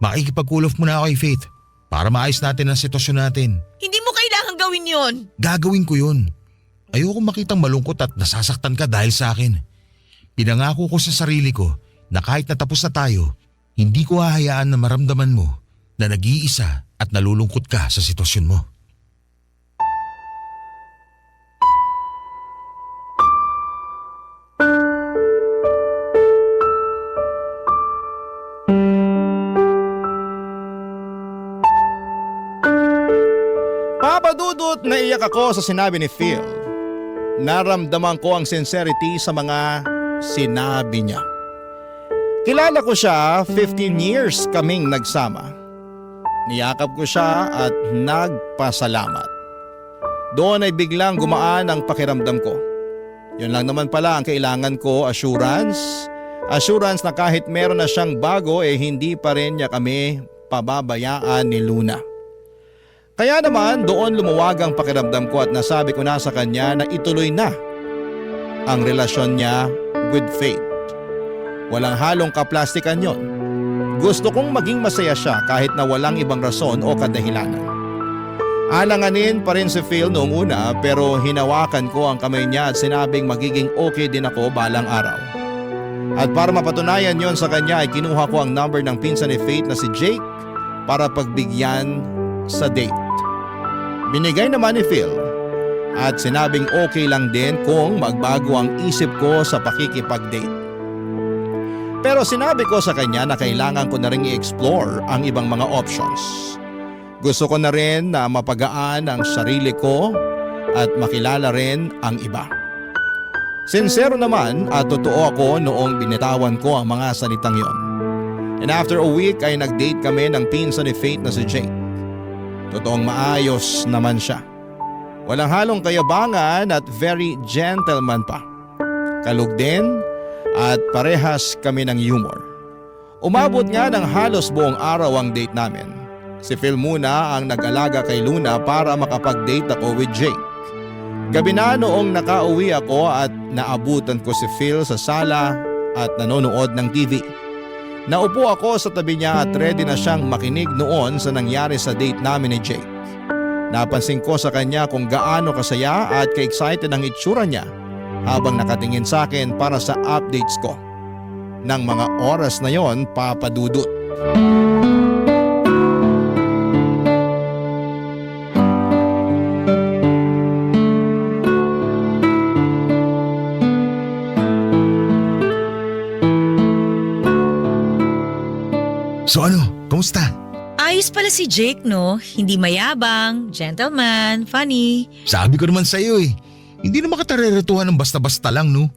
Makikipag-cool off muna ako kay Faith para maayos natin ang sitwasyon natin. Hindi mo kailangang gawin yon. Gagawin ko yun. Ayoko makitang malungkot at nasasaktan ka dahil sa akin. Pinangako ko sa sarili ko na kahit natapos na tayo, hindi ko hahayaan na maramdaman mo na nag-iisa at nalulungkot ka sa sitwasyon mo. Papadudot, naiyak ako sa sinabi ni Phil. Naramdaman ko ang sincerity sa mga sinabi niya. Kilala ko siya, 15 years kaming nagsama. Niyakap ko siya at nagpasalamat. Doon ay biglang gumaan ang pakiramdam ko. Yun lang naman pala ang kailangan ko, assurance. Assurance na kahit meron na siyang bago hindi pa rin niya kami pababayaan ni Luna. Kaya naman doon lumuwag ang pakiramdam ko at nasabi ko na sa kanya na ituloy na ang relasyon niya with Faith. Walang halong kaplastikan yon. Gusto kong maging masaya siya kahit na walang ibang rason o kadahilanan. Alanganin pa rin si Phil noong una pero hinawakan ko ang kamay niya at sinabing magiging okay din ako balang araw. At para mapatunayan yon sa kanya ay kinuha ko ang number ng pinsan ni Faith na si Jake para pagbigyan sa date. Binigay naman ni Phil at sinabing okay lang din kung magbago ang isip ko sa pakikipag-date. Pero sinabi ko sa kanya na kailangan ko na rin i-explore ang ibang mga options. Gusto ko na rin na mapagaan ang sarili ko at makilala rin ang iba. Sincero naman at totoo ako noong binitawan ko ang mga salitang yon. And after a week ay nag-date kami ng pinsan ni Faith na si Jake. Totoong maayos naman siya. Walang halong kayabangan at very gentleman pa. Kalug din at parehas kami ng humor. Umabot nga ng halos buong araw ang date namin. Si Phil muna ang nag-alaga kay Luna para makapag-date ako with Jake. Gabi na noong nakauwi ako at naabutan ko si Phil sa sala at nanonood ng TV. Naupo ako sa tabi niya at ready na siyang makinig noon sa nangyari sa date namin ni Jake. Napansin ko sa kanya kung gaano kasaya at ka-excited ang itsura niya habang nakatingin sa akin para sa updates ko. Nang mga oras na yon, papadudot. So ano, kamusta? Ayos pala si Jake, no? Hindi mayabang, gentleman, funny. Sabi ko naman sa'yo hindi na makatarerituhan ng basta-basta lang, no?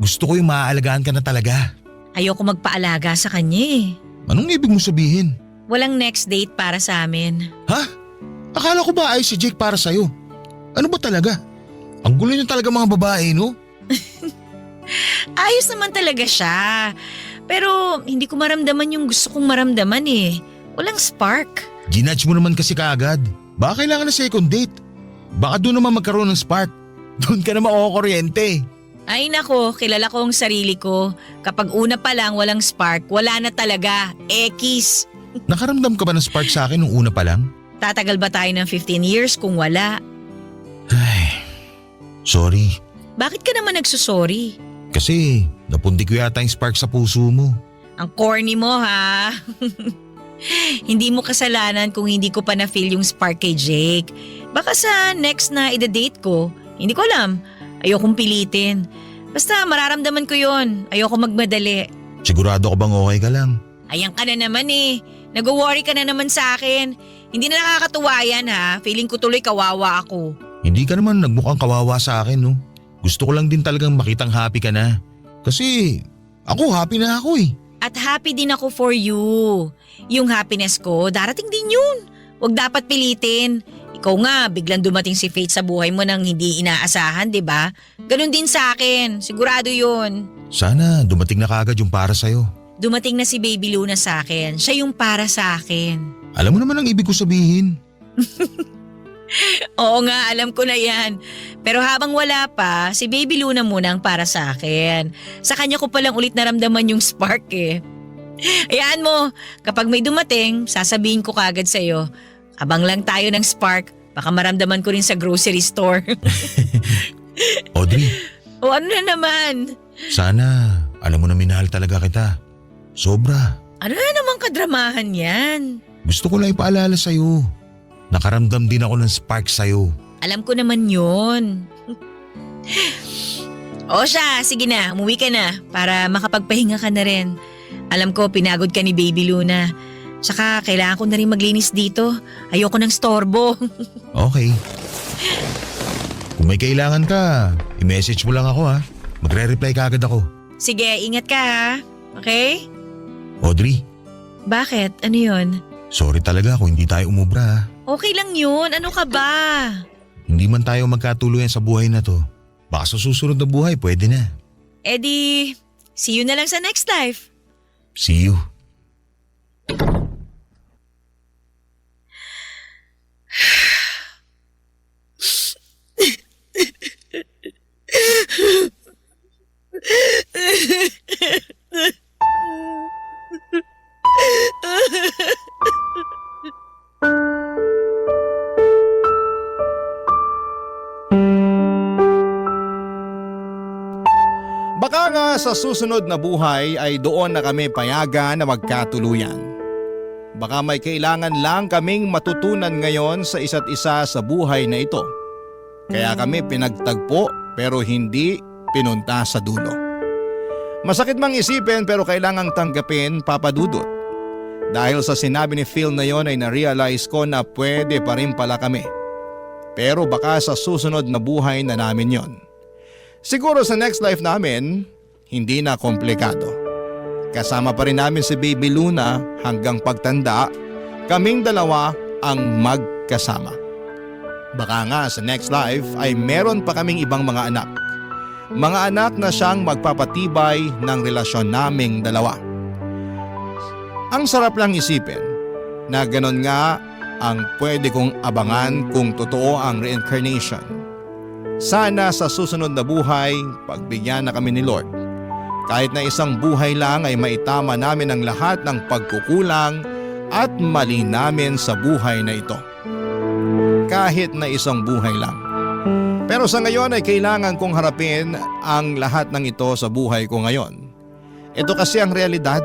Gusto ko yung maaalagaan ka na talaga. Ayoko magpaalaga sa kanya Anong ibig mo sabihin? Walang next date para sa amin. Ha? Akala ko ba ayos si Jake para sa'yo? Ano ba talaga? Ang gulo niyo talaga mga babae, no? Ayos naman talaga siya. Pero hindi ko maramdaman yung gusto kong maramdaman Walang spark. Ginudge mo naman kasi kaagad. Baka kailangan na second date. Baka doon naman magkaroon ng spark. Doon ka na makukuryente. Ay nako, kilala ko ang sarili ko. Kapag una pa lang walang spark, wala na talaga. Ekis. Nakaramdam ka ba ng spark sa akin nung una pa lang? Tatagal ba tayo ng 15 years kung wala? Ay, sorry. Bakit ka naman nagsusorry? Kasi napundi ko yata yung spark sa puso mo. Ang corny mo ha. Hindi mo kasalanan kung hindi ko pa na-feel yung spark kay Jake. Baka sa next na ida-date ko, hindi ko alam. Ayokong pilitin. Basta mararamdaman ko yon. Ayoko magmadali. Sigurado ka bang okay ka lang? Ayan ka na naman Nag-worry ka na naman sa akin. Hindi na nakakatuwa yan ha. Feeling ko tuloy kawawa ako. Hindi ka naman nagmukhang kawawa sa akin, no? Gusto ko lang din talagang makitang happy ka na. Kasi ako happy na ako At happy din ako for you. Yung happiness ko, darating din yun. Huwag dapat pilitin. Ikaw nga, biglang dumating si Faith sa buhay mo nang hindi inaasahan, di ba? Ganon din sa akin. Sigurado yun. Sana dumating na kaagad yung para sa'yo. Dumating na si Baby Luna sa akin. Siya yung para sa akin. Alam mo naman ang ibig ko sabihin. Oo nga, alam ko na yan. Pero habang wala pa, si Baby Luna muna ang para sa akin. Sa kanya ko palang ulit naramdaman yung spark Hayaan mo, kapag may dumating, sasabihin ko kaagad sa'yo. Abang lang tayo ng spark, baka maramdaman ko rin sa grocery store. Audrey. O ano na naman? Sana alam mo na minahal talaga kita. Sobra. Ano na naman kadramahan yan? Gusto ko lang ipaalala sa'yo. Nakaramdam din ako ng spark sa'yo. Alam ko naman yun. O siya, sige na, umuwi ka na para makapagpahinga ka na rin. Alam ko pinagod ka ni Baby Luna. Tsaka kailangan ko na rin maglinis dito. Ayoko ng storbo. Okay. Kung may kailangan ka, i-message mo lang ako ha. Magre-reply ka agad ako. Sige, ingat ka ha. Okay? Audrey, Bakit? Ano yun? sorry talaga kung hindi tayo umubra ha. Okay lang yun. Ano ka ba? Hindi man tayo magkatuluyan sa buhay na to. Baka sa susunod na buhay, pwede na. Eh di, see you na lang sa next life. See you. Baka nga sa susunod na buhay ay doon na kami payagan na magkatuluyan. Baka may kailangan lang kaming matutunan ngayon sa isa't isa sa buhay na ito. Kaya kami pinagtagpo pero hindi pinunta sa dulo. Masakit mang isipin pero kailangang tanggapin, Papa Dudut. Dahil sa sinabi ni Phil na yon ay na-realize ko na pwede pa rin pala kami. Pero baka sa susunod na buhay na namin yon. Siguro sa next life namin, hindi na komplikado. Kasama pa rin namin si Baby Luna hanggang pagtanda, kaming dalawa ang magkasama. Baka nga sa next life ay meron pa kaming ibang mga anak. Mga anak na siyang magpapatibay ng relasyon naming dalawa. Ang sarap lang isipin na ganon nga ang pwede kong abangan kung totoo ang reincarnation. Sana sa susunod na buhay, pagbigyan na kami ni Lord. Kahit na isang buhay lang ay maitama namin ang lahat ng pagkukulang at mali namin sa buhay na ito. Kahit na isang buhay lang. Pero sa ngayon ay kailangan kong harapin ang lahat ng ito sa buhay ko ngayon. Ito kasi ang realidad.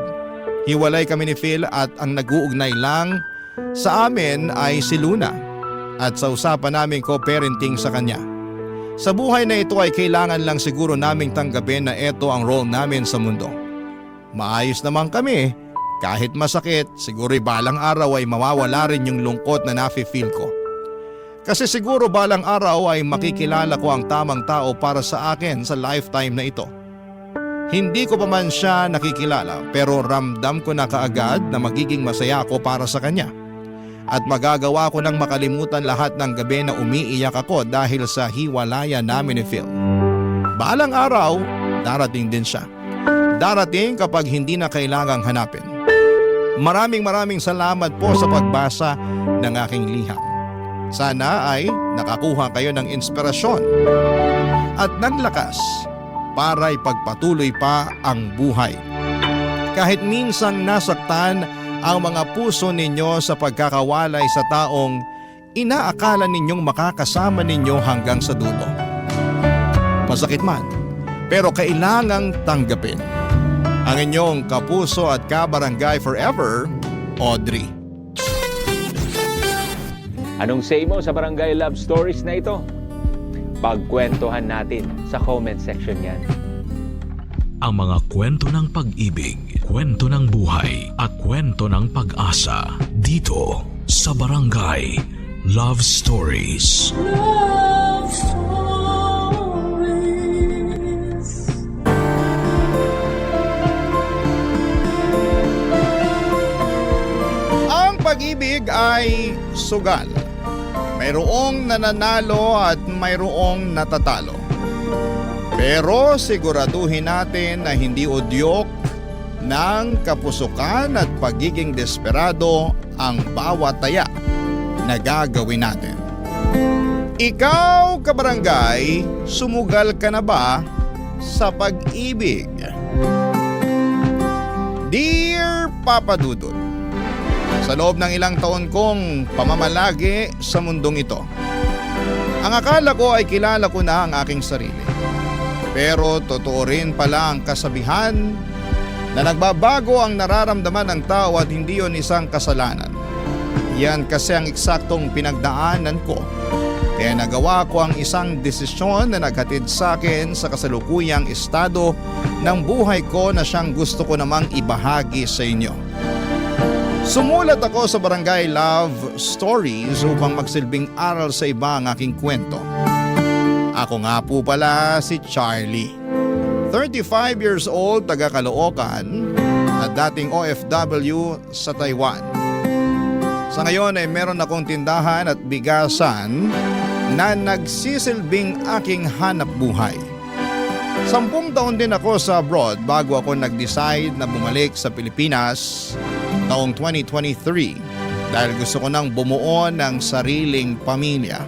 Hiwalay kami ni Phil at ang nag-uugnay lang sa amin ay si Luna at sa usapan namin co-parenting sa kanya. Sa buhay na ito ay kailangan lang siguro naming tanggapin na ito ang role namin sa mundo. Maayos naman kami, kahit masakit, siguro balang araw ay mawawala rin yung lungkot na nafe-feel ko. Kasi siguro balang araw ay makikilala ko ang tamang tao para sa akin sa lifetime na ito. Hindi ko pa man siya nakikilala pero ramdam ko na kaagad na magiging masaya ako para sa kanya. At magagawa ko nang makalimutan lahat ng gabi na umiiyak ako dahil sa hiwalayan namin ni Phil. Balang araw, darating din siya. Darating kapag hindi na kailangang hanapin. Maraming salamat po sa pagbasa ng aking liham. Sana ay nakakuha kayo ng inspirasyon at ng lakas para ipagpatuloy pa ang buhay. Kahit minsang nasaktan ang mga puso ninyo sa pagkakawalay sa taong inaakala ninyong makakasama ninyo hanggang sa dulo. Masakit man, pero kailangang tanggapin. Ang inyong kapuso at kabarangay forever, Audrey. Anong say mo sa Barangay Love Stories na ito? Pagkwentuhan natin sa comment section yan. Ang mga kwento ng pag-ibig, kwento ng buhay at kwento ng pag-asa dito sa Barangay Love Stories. Love Stories. Ang pag-ibig ay sugal. Mayroong nananalo at mayroong natatalo. Pero siguraduhin natin na hindi udyok ng kapusukan at pagiging desperado ang bawat taya na gagawin natin. Ikaw, kabarangay, sumugal ka na ba sa pag-ibig? Dear Papa Dudut, sa loob ng ilang taon kong pamamalagi sa mundong ito, ang akala ko ay kilala ko na ang aking sarili. Pero totoo rin pala ang kasabihan na nagbabago ang nararamdaman ng tao at hindi yon isang kasalanan. Yan kasi ang eksaktong pinagdaanan ko. Kaya nagawa ko ang isang desisyon na naghatid sa akin sa kasalukuyang estado ng buhay ko na siyang gusto ko namang ibahagi sa inyo. Sumulat ako sa Barangay Love Stories upang magsilbing aral sa iba ang aking kwento. Ako nga po pala si Charlie. 35 years old, taga Caloocan at dating OFW sa Taiwan. Sa ngayon ay meron akong tindahan at bigasan na nagsisilbing aking hanap buhay. 10 taon din ako sa abroad bago ako nag-decide na bumalik sa Pilipinas taong 2023 dahil gusto ko nang bumuo ng sariling pamilya.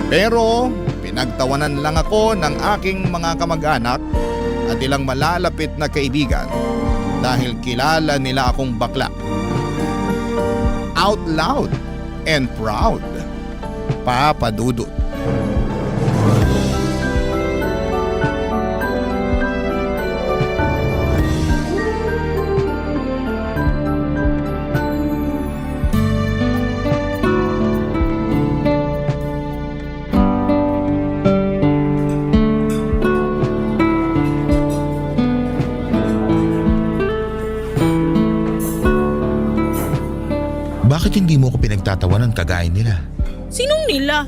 Pero pinagtawanan lang ako ng aking mga kamag-anak at ilang malalapit na kaibigan dahil kilala nila akong bakla. Out loud and proud, Papa Dudut. Bakit hindi mo ko pinagtatawanan kagaya nila? Sinong nila?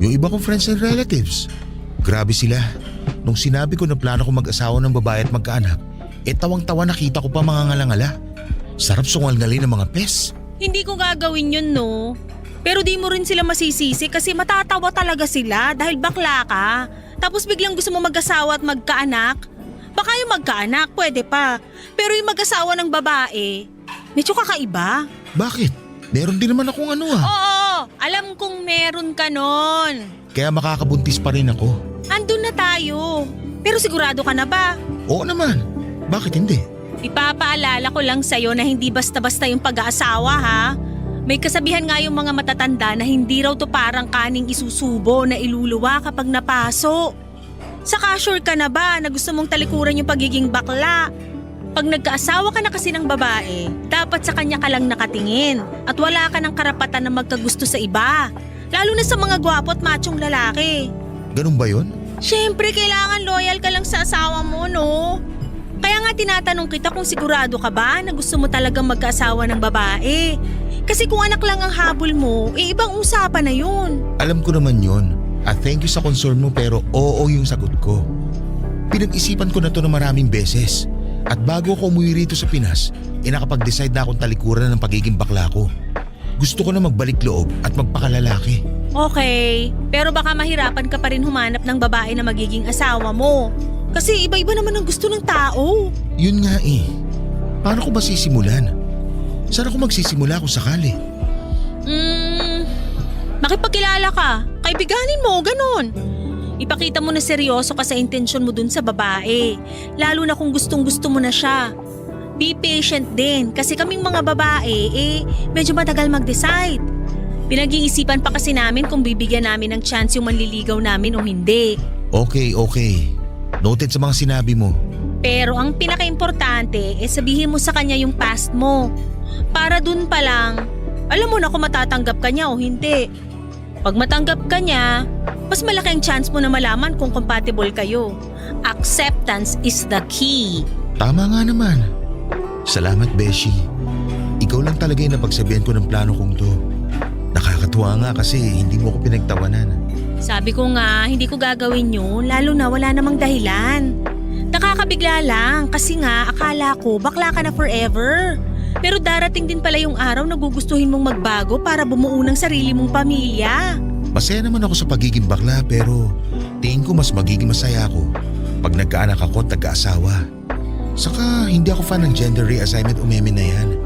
Yung iba kong friends and relatives. Grabe sila. Nung sinabi ko na plano ko mag-asawa ng babae at magkaanak, tawang-tawa nakita ko pa mga ngalangala. Sarap sungal-ngali ng mga pes. Hindi ko gagawin yun, no? Pero di mo rin sila masisisi kasi matatawa talaga sila dahil bakla ka. Tapos biglang gusto mo mag-asawa at magkaanak. Baka yung magkaanak, pwede pa. Pero yung mag-asawa ng babae, medyo kakaiba. Bakit? Meron din naman akong ano ah. Oo, alam kong meron ka nun. Kaya makakabuntis pa rin ako. Andun na tayo. Pero sigurado ka na ba? Oo naman. Bakit hindi? Ipapaalala ko lang sa'yo na hindi basta-basta yung pag-aasawa ha. May kasabihan nga yung mga matatanda na hindi raw to parang kaning isusubo na iluluwa kapag napaso. Saka sure ka na ba na gusto mong talikuran yung pagiging bakla? Pag nagkaasawa ka na kasi ng babae, dapat sa kanya ka lang nakatingin at wala ka ng karapatan na magkagusto sa iba. Lalo na sa mga gwapo at machong lalaki. Ganun ba yun? Siyempre, kailangan loyal ka lang sa asawa mo, no? Kaya nga tinatanong kita kung sigurado ka ba na gusto mo talagang magkaasawa ng babae. Kasi kung anak lang ang habol mo, ibang usapan na yun. Alam ko naman yun. At thank you sa concern mo pero oo yung sagot ko. Pinag-isipan ko na to na maraming beses. At bago ako umuwi rito sa Pinas, nakapag-decide na akong talikuran ng pagiging bakla ko. Gusto ko na magbalik loob at magpakalalaki. Okay, pero baka mahirapan ka pa rin humanap ng babae na magiging asawa mo. Kasi iba-iba naman ang gusto ng tao. Yun nga eh. Paano ko ba sisimulan? Saan ako magsisimula kung sakali? Makipagkilala ka. Kaibiganin mo, ganun. Ipakita mo na seryoso ka sa intensyon mo dun sa babae. Lalo na kung gustong-gusto mo na siya. Be patient din kasi kaming mga babae medyo matagal mag-decide. Pinag-iisipan pa kasi namin kung bibigyan namin ng chance yung manliligaw namin o hindi. Okay. Noted sa mga sinabi mo. Pero ang pinaka-importante sabihin mo sa kanya yung past mo. Para dun pa lang, alam mo na kung matatanggap ka niya o hindi. Pag matanggap ka niya, mas malaki ang chance mo na malaman kung compatible kayo. Acceptance is the key. Tama nga naman. Salamat, Beshi. Ikaw lang talaga yung napagsabihan ko ng plano kong to. Nakakatuwa nga kasi hindi mo ko pinagtawanan. Sabi ko nga, hindi ko gagawin yun lalo na wala namang dahilan. Nakakabigla lang kasi nga akala ko bakla ka na forever. Pero darating din pala yung araw na gugustuhin mong magbago para bumuo ng sarili mong pamilya. Masaya naman ako sa pagiging bakla pero tingin ko mas magiging masaya ako pag nagkaanak ako at nagkaasawa. Saka hindi ako fan ng gender reassignment umeme na yan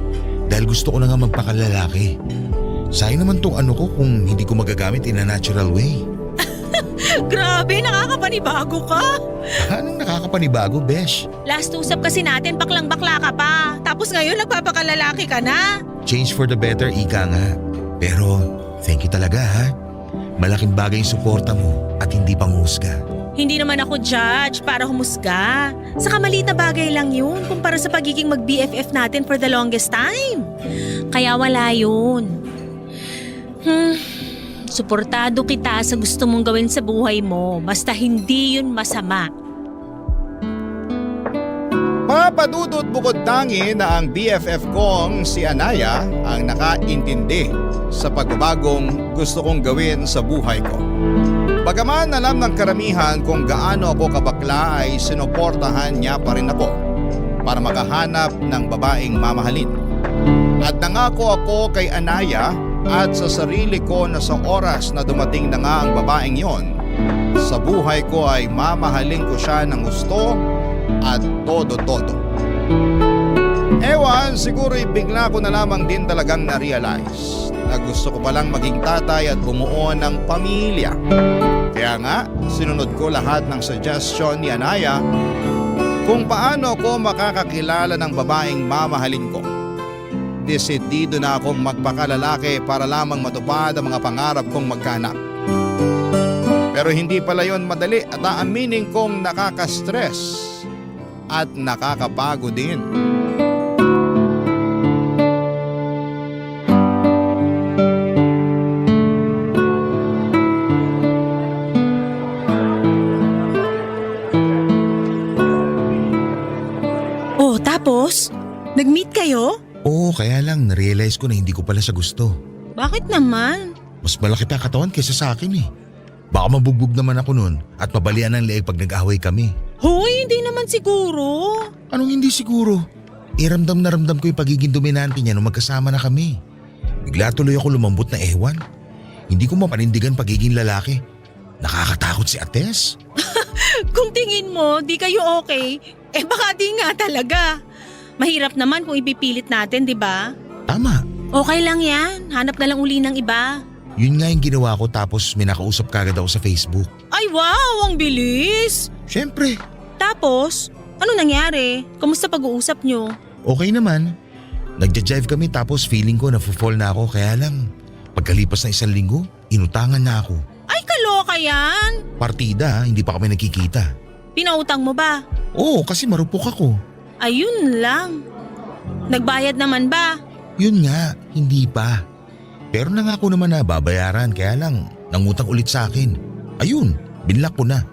dahil gusto ko na nga magpakalalaki. Sayang naman tong ano ko kung hindi ko magagamit in a natural way. Grabe, nakakapanibago ka. Anong nakakapanibago, Besh? Last usap kasi natin baklang-bakla ka pa. Tapos ngayon nagpapakalalaki ka na. Change for the better, ika nga. Pero thank you talaga ha. Malaking bagay yung suporta mo at hindi panghusga. Hindi naman ako judge para humusga. Saka maliit na bagay lang yun kumpara sa pagiging mag-BFF natin for the longest time. Kaya wala yun. Suportado kita sa gusto mong gawin sa buhay mo basta hindi yun masama. Papadudot bukod tangi na ang BFF kong si Anaya ang nakaintindi sa pagbabagong gusto kong gawin sa buhay ko. Bagaman alam ng karamihan kung gaano ako kabakla ay sinuportahan niya pa rin ako para makahanap ng babaeng mamahalin. At nangako ako kay Anaya at sa sarili ko na sa oras na dumating na nga ang babaeng yon, sa buhay ko ay mamahalin ko siya ng gusto at todo-todo. Ewan, siguro'y bigla ko na lamang din talagang na-realize na gusto ko palang maging tatay at bumuo ng pamilya. Kaya nga, sinunod ko lahat ng suggestion ni Anaya kung paano ko makakakilala ng babaeng mamahalin ko. Desidido na akong magpakalalaki para lamang matupad ang mga pangarap kong magkaanak. Pero hindi pala yon madali at aaminin kong nakaka-stress at nakakapagod din. Oh, tapos? Nag-meet kayo? Oo, kaya lang narealize ko na hindi ko pala siya gusto. Bakit naman? Mas malaki pa katawan kaysa sa akin eh. Baka mabugbog naman ako nun at mabalian ng leeg pag nag-away kami. Hoy, hindi naman siguro. Anong hindi siguro? Ramdam na ramdam ko yung pagiging dominante niya nung magkasama na kami. Bigla tuloy ako lumambot na ewan. Hindi ko mapanindigan pagiging lalaki. Nakakatakot si Ates. Kung tingin mo, di kayo okay, baka di nga talaga. Mahirap naman kung ipipilit natin, di ba? Tama. Okay lang yan. Hanap na lang uli ng iba. Yun nga yung ginawa ko tapos may nakausap kagad ako sa Facebook. Ay wow, ang bilis! Siyempre, Tapos, ano nangyari? Kamusta pag-uusap nyo? okay naman. Nagja-jive kami tapos feeling ko na-fall na ako kaya lang. Pagkalipas ng 1 linggo, inutangan na ako. Ay, kaloka yan! Partida, hindi pa kami nagkikita. Pinautang mo ba? Oo, kasi marupok ako. Ayun lang. Nagbayad naman ba? Yun nga, hindi pa. Pero nangako naman na babayaran kaya lang nangutang ulit sa akin. Ayun, binlock ko na.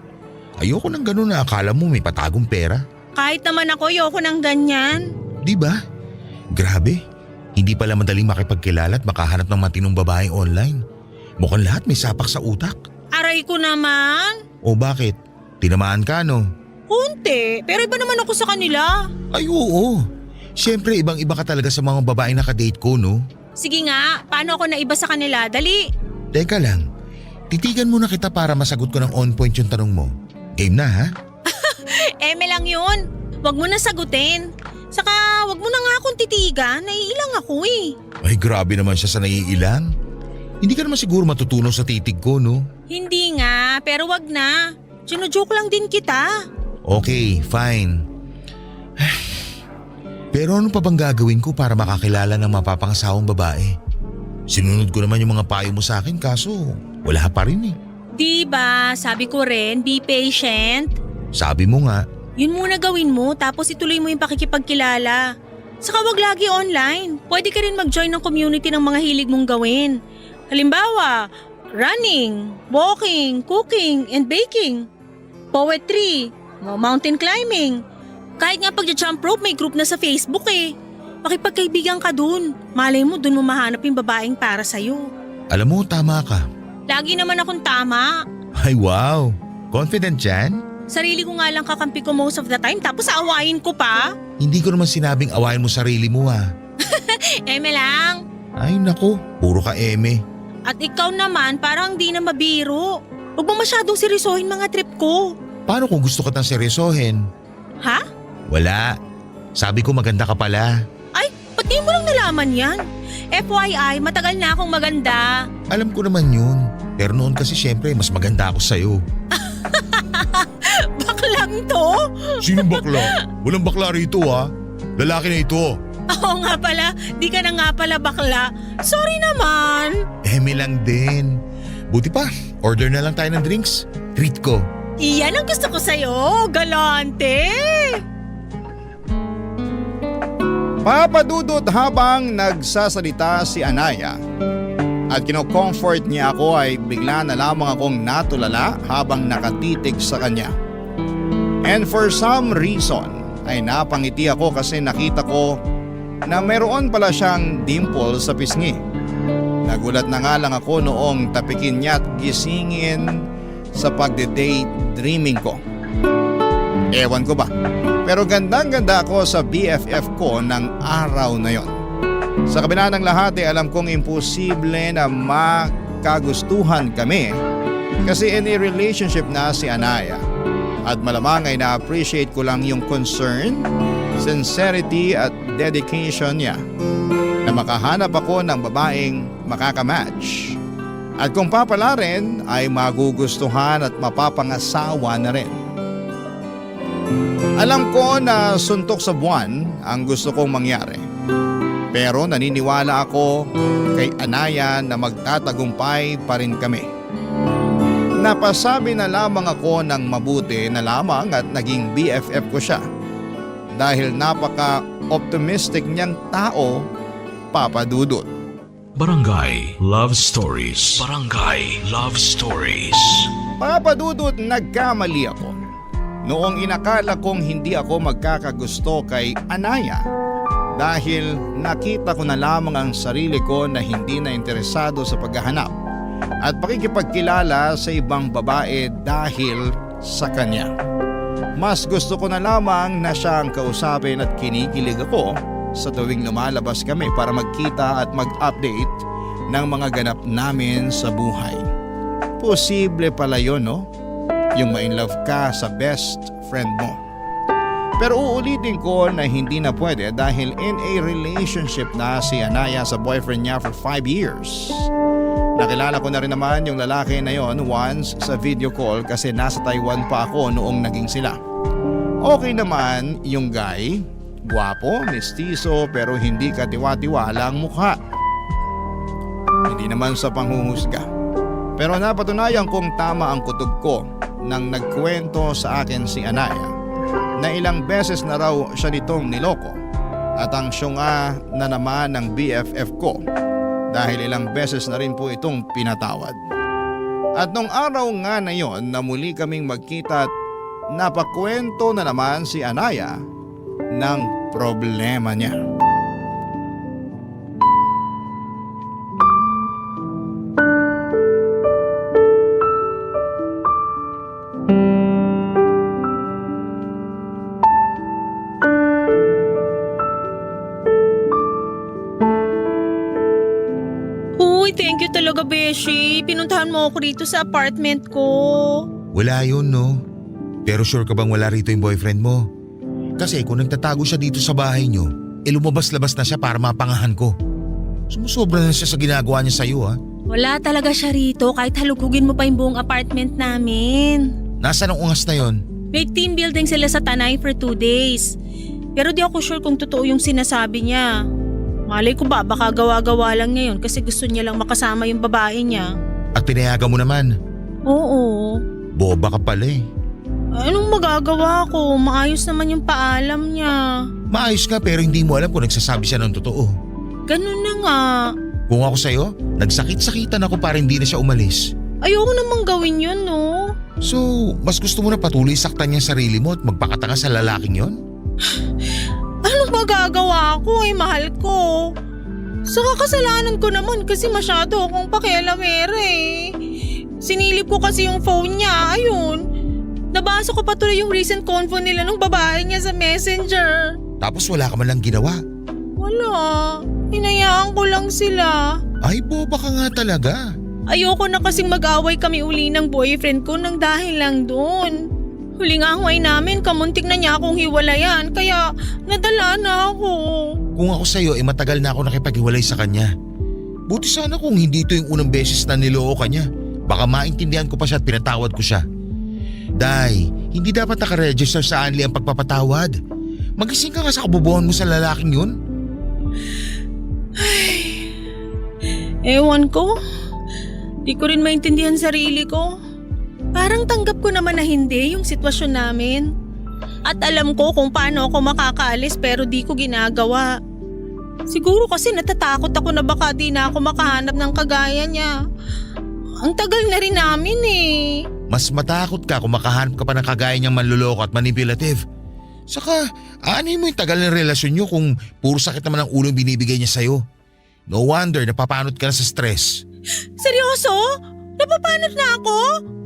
Ayoko nang ganun na akala mo may patagong pera. Kahit naman ako, ayoko ng ganyan. Di ba? Grabe, hindi pala madaling makipagkilala at makahanap ng matinong babae online. Mukhang lahat may sapak sa utak. Aray ko naman. O bakit? Tinamaan ka no? Kunti, pero iba naman ako sa kanila. Ay oo. Siyempre ibang-iba ka talaga sa mga babaeng nakadate ko no? Sige nga, paano ako naiba sa kanila? Dali. Teka lang, titigan muna kita para masagot ko ng on point yung tanong mo. Game na ha? Eme lang yun. Huwag mo na sagutin. Saka huwag mo na nga akong titigan. Naiilang ako eh. Ay grabe naman siya sa naiilang. Hindi ka naman siguro matutunaw sa titig ko no? Hindi nga, pero wag na. Sinujoke lang din kita. Okay, fine. Pero ano pa bang gagawin ko para makakilala ng mapapangasawang babae? Sinunod ko naman yung mga payo mo sa akin kaso wala pa rin eh. Diba, sabi ko rin, be patient. Sabi mo nga, Yun muna gawin mo tapos ituloy mo yung pakikipagkilala. Saka wag lagi online. Pwede ka rin mag-join ng community ng mga hilig mong gawin. Halimbawa, running, walking, cooking, and baking. Poetry, mountain climbing. Kahit nga pag-jump rope may group na sa Facebook eh. Makipagkaibigan ka dun. Malay mo dun mo mahanap yung babaeng para sa'yo. alam mo tama ka. Lagi naman akong tama. Ay wow, confident yan? Sarili ko nga lang kakampi ko most of the time tapos aawain ko pa. Hindi ko naman sinabing awayin mo sarili mo ha. Eme lang. Ay nako, puro ka eme. At ikaw naman parang di na mabiro. Huwag mo masyadong seryosohin mga trip ko. Paano kung gusto ka tang seryosohin? Ha? Wala. Sabi ko maganda ka pala. Ay, ba't di mo lang nalaman yan? FYI, matagal na akong maganda. Alam ko naman yun. Pero noon kasi syempre mas maganda ako sa'yo. Baklang to? Sinong bakla? Walang bakla rito ha. Lalaki na ito. Oo nga pala, di ka na nga pala bakla. Sorry naman. Eme lang din. Buti pa, order na lang tayo ng drinks. Treat ko. Iyan ang gusto ko sa'yo, galante. Papadudot habang nagsasalita si Anaya at kino-comfort niya ako ay bigla na lamang akong natulala habang nakatitig sa kanya. And for some reason ay napangiti ako kasi nakita ko na mayroon pala siyang dimple sa pisngi. Nagulat na nga lang ako noong tapikin niya at gisingin sa pagde-daydreaming ko. Ewan ko ba, pero gandang-ganda ako sa BFF ko ng araw na yon. Sa kabila ng lahat alam kong imposible na makagustuhan kami kasi in a relationship na si Anaya. At malamang ay na-appreciate ko lang yung concern, sincerity at dedication niya na makahanap ako ng babaeng makakamatch. At kung papala rin ay magugustuhan at mapapangasawa na rin. Alam ko na suntok sa buwan ang gusto kong mangyari. Pero naniniwala ako kay Anaya na magtatagumpay pa rin kami. Napasabi na lamang ako ng mabuti na lamang at naging BFF ko siya. Dahil napaka-optimistic niyang tao, Papa Dudut. Barangay Love Stories. Barangay Love Stories. Papa Dudut, nagkamali ako. Noong inakala kong hindi ako magkakagusto kay Anaya dahil nakita ko na lamang ang sarili ko na hindi na interesado sa paghahanap at pakikipagkilala sa ibang babae dahil sa kanya. Mas gusto ko na lamang na siya ang kausapin at kinikilig ako sa tuwing lumalabas kami para magkita at mag-update ng mga ganap namin sa buhay. Posible pala yun, no? Yung ma-inlove ka sa best friend mo. Pero uulitin ko na hindi na pwede dahil in a relationship na si Anaya sa boyfriend niya for 5 years. Nakilala ko na rin naman yung lalaki na yon once sa video call kasi nasa Taiwan pa ako noong naging sila. Okay naman yung guy, gwapo, mestizo pero hindi katiwa-tiwala ang mukha. Hindi naman sa panghuhusga. Pero napatunayan kong tama ang kutob ko nang nagkwento sa akin si Anaya na ilang beses na raw siya nitong niloko at ang syunga na naman ng BFF ko dahil ilang beses na rin po itong pinatawad. At nung araw nga na yon na muli kaming magkita at napakwento na naman si Anaya ng problema niya. Uy, thank you talaga, Beshi. Pinuntahan mo ako rito sa apartment ko. Wala yun, no? Pero sure ka bang wala rito yung boyfriend mo? Kasi kung nagtatago siya dito sa bahay nyo, lumabas-labas na siya para mapangahan ko. Sumusobra na siya sa ginagawa niya sa'yo, ha? Wala talaga siya rito kahit halugugin mo pa yung buong apartment namin. Nasaan ang ungas na yon? May team building sila sa Tanay for 2 days. Pero di ako sure kung totoo yung sinasabi niya. Malay ko ba baka gawa-gawa lang niya yun kasi gusto niya lang makasama yung babae niya. At pinayagan mo naman? Oo. Boba ka pala eh. Anong magagawa ko? Maayos naman yung paalam niya. Maayos ka pero hindi mo alam kung nagsasabi siya ng totoo. Ganun na nga. Kung ako sa'yo, nagsakit-sakitan ako para hindi na siya umalis. Ayoko namang gawin yun, no? So, mas gusto mo na patuloy saktan niya sarili mo at magpakatanga sa lalaking yon? Anong magagawa ko? Mahal ko. Saka kasalanan ko naman kasi masyado akong pakialamera eh. Sinilip ko kasi yung phone niya, ayun. Nabasa ko pa tuloy yung recent convo nila ng babae niya sa messenger. Tapos wala ka man lang ginawa. Wala. Hinayaan ko lang sila. Ay, boba ka nga talaga. Ayoko na kasing mag-away kami uli ng boyfriend ko nang dahil lang doon. Huli nga ang away namin, kamuntik na niya akong hiwalayan kaya nadala na ako. Kung ako sa'yo, matagal na ako nakipaghiwalay sa kanya. Buti sana kung hindi ito yung unang beses na niloko ka niya. Baka maintindihan ko pa siya at pinatawad ko siya. Day, hindi dapat nakaregister sa Anli ang pagpapatawad. Magising ka nga sa kabubuhan mo sa lalaking yun. Ay, ewan ko. Di ko rin maintindihan sarili ko. Parang tanggap ko naman na hindi yung sitwasyon namin. At alam ko kung paano ako makakaalis pero di ko ginagawa. Siguro kasi natatakot ako na baka di na ako makahanap ng kagaya niya. Ang tagal na rin namin eh. Mas matakot ka kung makahanap ka pa ng kagaya niyang manluloko at manipulative. Saka, aanin mo yung tagal ng relasyon nyo kung puro sakit naman ang ulo yung binibigay niya sa'yo. No wonder napapanot ka na sa stress. Seryoso? Napapanot na ako?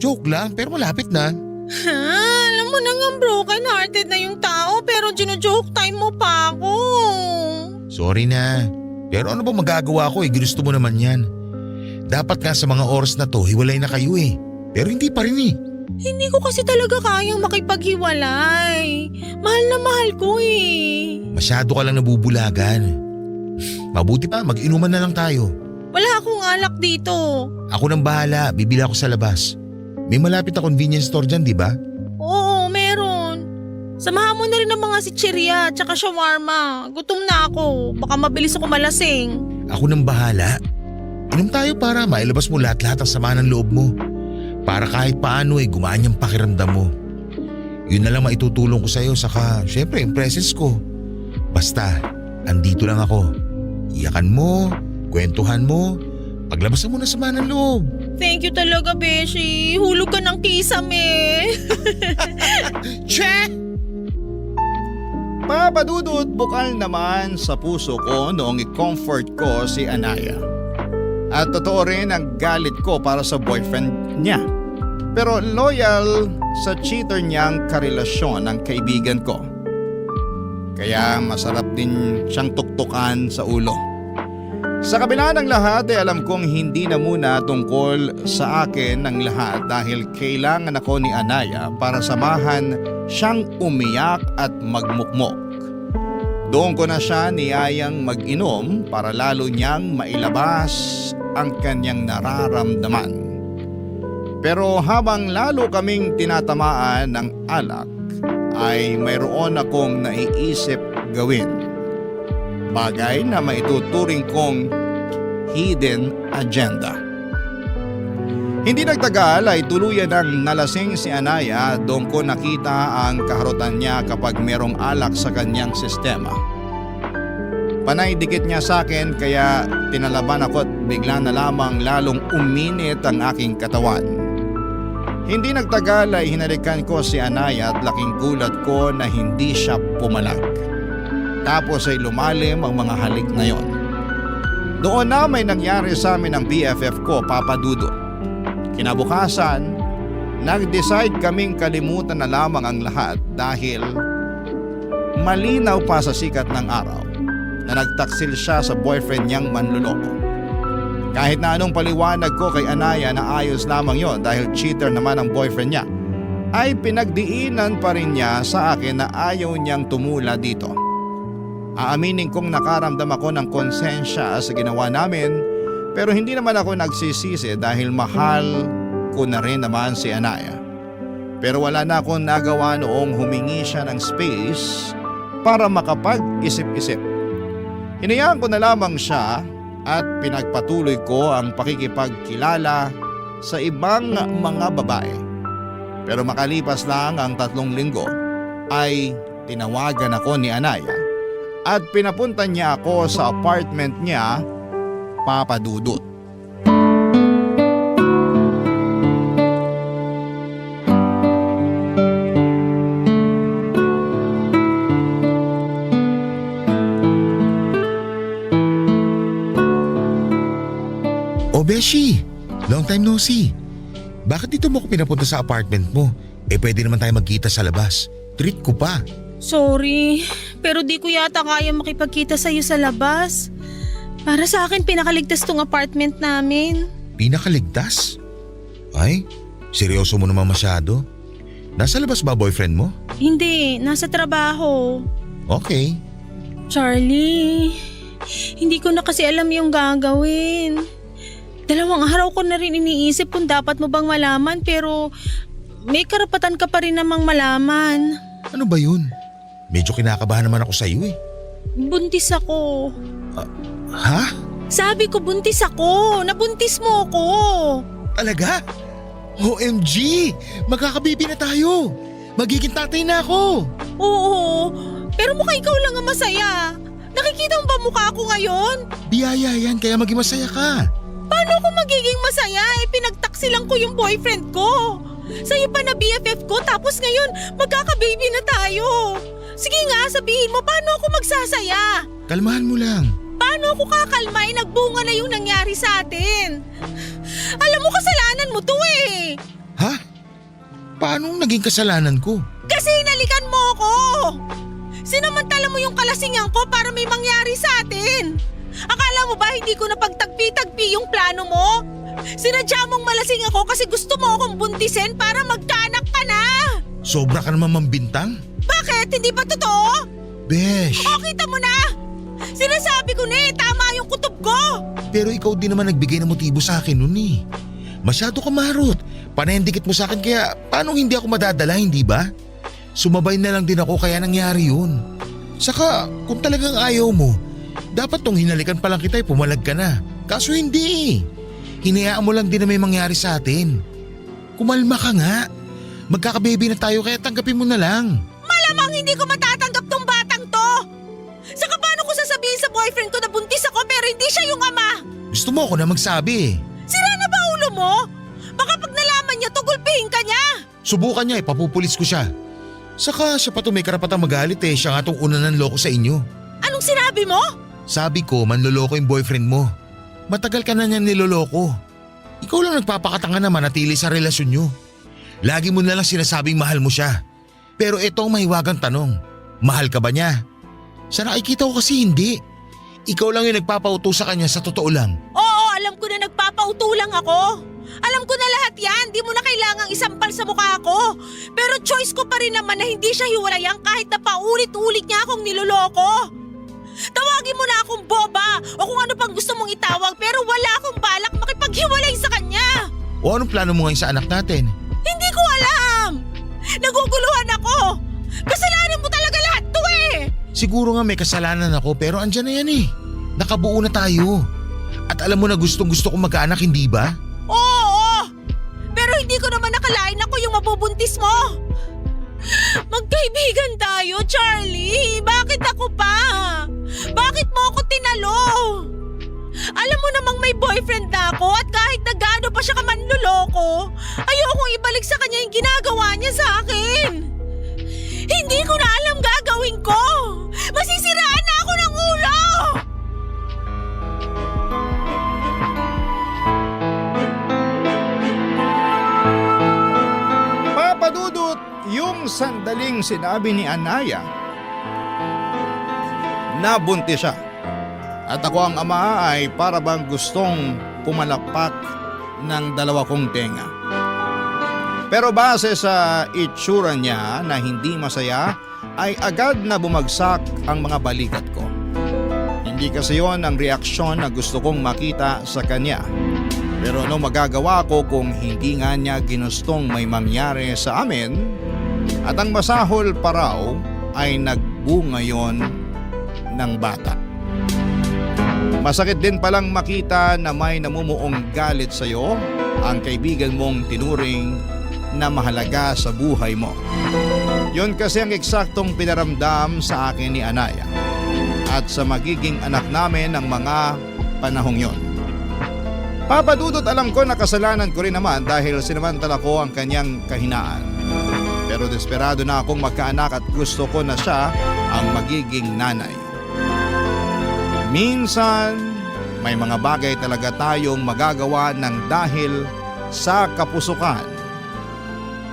Joke lang, pero malapit na. Ha? Alam mo nang broken hearted na yung tao pero gino-joke time mo pa ako. Sorry na. Pero ano ba magagawa ko ginusto mo naman yan. Dapat nga sa mga oras na to, hiwalay na kayo eh. Pero hindi pa rin eh. Hindi ko kasi talaga kayang makipaghiwalay. Mahal na mahal ko eh. Masyado ka lang nabubulagan. Mabuti pa, mag-inuman na lang tayo. Wala akong alak dito. Ako nang bahala, bibili ako sa labas. May malapit na convenience store dyan, di ba? Oo, meron. Samahan mo na rin ang mga sitsirya at saka shawarma. Gutom na ako. Baka mabilis ako malasing. Ako nang bahala. Inom tayo para mailabas mo lahat-lahat ang sama ng loob mo. Para kahit paano gumaan yung pakiramdam mo. Yun na lang maitutulong ko sa'yo saka syempre yung presence ko. Basta, andito lang ako. Iyakan mo, kwentuhan mo, paglabasan mo na sama ng loob. Thank you talaga, Beshi. Hulog ka ng kisame. Che! Papadudot, bukal naman sa puso ko noong i-comfort ko si Anaya. At totoo rin ang galit ko para sa boyfriend niya. Pero loyal sa cheater niyang karelasyon ng kaibigan ko. Kaya masarap din siyang tuktukan sa ulo. Sa kabila ng lahat alam kong hindi na muna tungkol sa akin ng lahat dahil kailangan ako ni Anaya para samahan siyang umiyak at magmukmok. Doon ko na siya niyayang mag-inom para lalo niyang mailabas ang kanyang nararamdaman. Pero habang lalo kaming tinatamaan ng alak ay mayroon akong naiisip gawin. Bagay na maituturing kong hidden agenda. Hindi nagtagal ay tuluyan ng nalasing si Anaya. Doon ko nakita ang kaharutan niya kapag merong alak sa kanyang sistema. Panay dikit niya sa akin kaya tinalaban ako at bigla na lamang lalong uminit ang aking katawan. Hindi nagtagal ay hinalikan ko si Anaya at laking gulat ko na hindi siya pumalag. Tapos ay lumalim ang mga halik na yon. Doon na may nangyari sa amin ng BFF ko, Papa Dudut. Kinabukasan, nag-decide kaming kalimutan na lamang ang lahat dahil malinaw pa sa sikat ng araw na nagtaksil siya sa boyfriend niyang manluloko. Kahit na anong paliwanag ko kay Anaya na ayos lamang yon dahil cheater naman ang boyfriend niya, ay pinagdiinan pa rin niya sa akin na ayaw niyang tumula dito. Aaminin kong nakaramdam ako ng konsensya sa ginawa namin pero hindi naman ako nagsisisi dahil mahal ko na rin naman si Anaya. Pero wala na akong nagawa noong humingi siya ng space para makapag-isip-isip. Hinayaan ko na lamang siya at pinagpatuloy ko ang pakikipagkilala sa ibang mga babae. Pero makalipas lang ang 3 linggo ay tinawagan ako ni Anaya at pinapunta niya ako sa apartment niya, Papa Dudut. O Beshi, long time no see. Bakit dito mo ko pinapunta sa apartment mo? Pwede naman tayo magkita sa labas. Treat ko pa. Sorry, pero di ko yata kaya makipagkita sa'yo sa labas. Para sa akin, pinakaligtas tong apartment namin. Pinakaligtas? Ay, seryoso mo naman masyado. Nasa labas ba boyfriend mo? Hindi, nasa trabaho. Okay. Charlie, hindi ko na kasi alam yung gagawin. 2 araw ko na rin iniisip kung dapat mo bang malaman pero may karapatan ka pa rin namang malaman. Ano ba yun? Medyo kinakabahan naman ako sa iyo eh. Buntis ako. Ha? Sabi ko buntis ako. Nabuntis mo ako. Talaga? OMG! Magkakabibi na tayo! Magiging tatay na ako! Oo, pero mukha ikaw lang ang masaya. Nakikita mo ba mukha ako ngayon? Biyaya yan kaya maging masaya ka. Paano ako magiging masaya? Pinagtaksilan ko yung boyfriend ko. Sa'yo pa na BFF ko tapos ngayon magkaka-baby na tayo. Sige nga, sabihin mo, paano ako magsasaya? Kalmahan mo lang. Paano ako kakalma? Nagbunga na yung nangyari sa atin. Alam mo, kasalanan mo to eh. Ha? Paano naging kasalanan ko? Kasi inalikan mo ako. Sinamantala mo yung kalasingan ko para may mangyari sa atin. Akala mo ba hindi ko napagtagpi-tagpi yung plano mo? Sinadya mong malasing ako kasi gusto mo akong buntisin para magkaanak ka na. Sobra ka naman mambintang? Bakit? Hindi ba totoo? Besh! O, kita mo na. Sinasabi ko na tama yung kutob ko. Pero ikaw din naman nagbigay ng motibo sa akin nun eh. Masyado ka marot. Panendikit mo sa akin kaya paano hindi ako madadala, hindi ba? Sumabay na lang din ako kaya nangyari yun. Saka kung talagang ayaw mo, dapat tong hinalikan pa lang kita pumalag ka na. Kaso hindi. Hinayaan mo lang din na may mangyari sa atin. Kumalma ka nga. Magkakababy na tayo kaya tanggapin mo na lang. Malamang hindi ko matatanggap tong batang to. Saka paano ko sasabihin sa boyfriend ko na buntis ako pero hindi siya yung ama? Gusto mo ako na magsabi. Sira na ba ulo mo? Baka pag nalaman niya to, gulpihin ka niya. Subukan niya papupulis ko siya. Saka siya pa to may karapatang magalit eh. Siya nga tong una ng loko sa inyo. Anong sinabi mo? Sabi ko manloloko yung boyfriend mo. Matagal ka na niyan niloloko. Ikaw lang nagpapakatanga na manatili sa relasyon nyo. Lagi mo na lang sinasabing mahal mo siya. Pero ito ang mahiwagang tanong. Mahal ka ba niya? Sa nakikita ko kasi hindi. Ikaw lang yung nagpapauto sa kanya sa totoo lang. Oo, alam ko na nagpapauto lang ako. Alam ko na lahat yan, di mo na kailangang isampal sa mukha ko. Pero choice ko pa rin naman na hindi siya hiwalayan kahit na paulit-ulit niya akong niloloko. Tawagin mo na akong boba o kung ano pang gusto mong itawag pero wala akong balak makipaghiwalay sa kanya. O anong plano mo ngayon sa anak natin? Hindi ko alam. Naguguluhan ako. Kasalanan mo talaga lahat to eh. Siguro nga may kasalanan ako pero andyan na yan eh. Nakabuo na tayo. At alam mo na gustong gusto kong magkaanak, hindi ba? Oo, pero hindi ko naman nakalain ako yung mabubuntis mo. Magkaibigan tayo, Charlie. Bakit ako pa? Bakit mo ako tinalo? Alam mo namang may boyfriend na ako at kahit na gaano pa siya kamanloloko, ayokong ibalik sa kanya yung ginagawa niya sa akin. Hindi ko na alam gagawin ko. Masisiraan na ako ng ulo. Papadudot, yung sandaling sinabi ni Anaya, nabuntis siya. At ako ang ama ay para bang gustong pumalakpak ng dalawa kong tenga. Pero base sa itsura niya na hindi masaya, ay agad na bumagsak ang mga balikat ko. Hindi kasi yon ang reaksyon na gusto kong makita sa kanya. Pero ano magagawa ko kung hindi nga niya ginustong may mangyari sa amin at ang masahol pa raw ay nagbunga yon ng bata. Masakit din palang makita na may namumuong galit sa iyo ang kaibigan mong tinuring na mahalaga sa buhay mo. Yon kasi ang eksaktong pinaramdam sa akin ni Anaya at sa magiging anak namin ng mga panahong yon. Papadudot, alam ko na kasalanan ko rin naman dahil sinamantala ko ang kanyang kahinaan. Pero desperado na akong magkaanak at gusto ko na siya ang magiging nanay. Minsan, may mga bagay talaga tayong magagawa ng dahil sa kapusukan.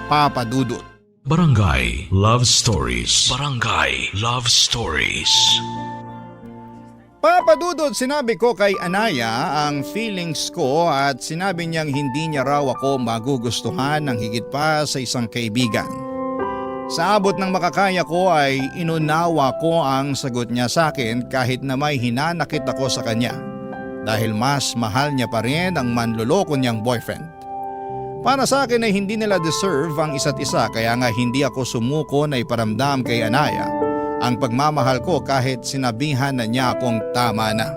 Papadudot. Barangay Love Stories. Barangay Love Stories. Papadudot, sinabi ko kay Anaya ang feelings ko at sinabi niyang hindi niya raw ako magugustuhan ng higit pa sa isang kaibigan. Sa abot ng makakaya ko ay inunawa ko ang sagot niya sa akin kahit na may hinanakit ako sa kanya dahil mas mahal niya pa rin ang manloloko niyang boyfriend. Para sa akin ay hindi nila deserve ang isa't isa kaya nga hindi ako sumuko na iparamdam kay Anaya ang pagmamahal ko kahit sinabihan na niya akong tama na.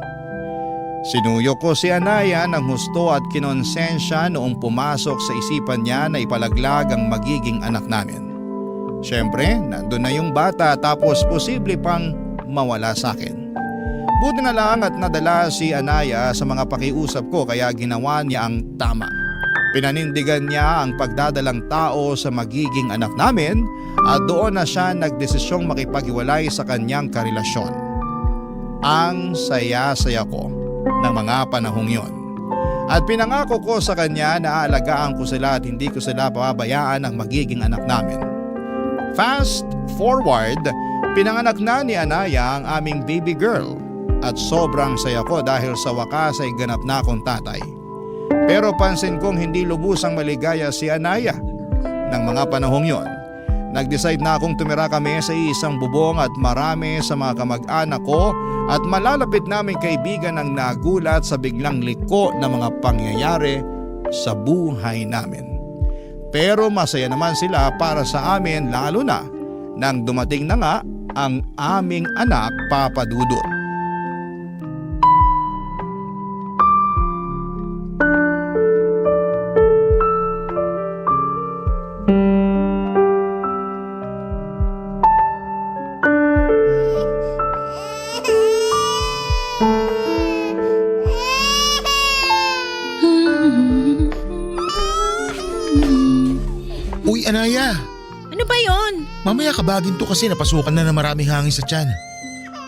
Sinuyo ko si Anaya ng husto at kinonsensya noong pumasok sa isipan niya na ipalaglag ang magiging anak namin. Siyempre, nandun na yung bata tapos posible pang mawala sa akin. Buti na lang at nadala si Anaya sa mga pakiusap ko kaya ginawa niya ang tama. Pinanindigan niya ang pagdadalang tao sa magiging anak namin at doon na siya nagdesisyong makipaghiwalay sa kanyang karelasyon. Ang saya-saya ko ng mga panahong yon. At pinangako ko sa kanya na aalagaan ko sila at hindi ko sila pababayaan ang magiging anak namin. Fast forward, pinanganak na ni Anaya ang aming baby girl at sobrang saya ko dahil sa wakas ay ganap na akong tatay. Pero pansin kong hindi lubusang maligaya si Anaya ng mga panahong yon. Nag-decide na akong tumira kami sa isang bubong at marami sa mga kamag-anak ko at malalapit naming kaibigan ang nagulat sa biglang liko na mga pangyayari sa buhay namin. Pero masaya naman sila para sa amin lalo na nang dumating na nga ang aming anak Papa Dudut. Uy, Anaya, Ano ba yon? mamaya kabagin to kasi napasukan na ng maraming hangin sa tiyan.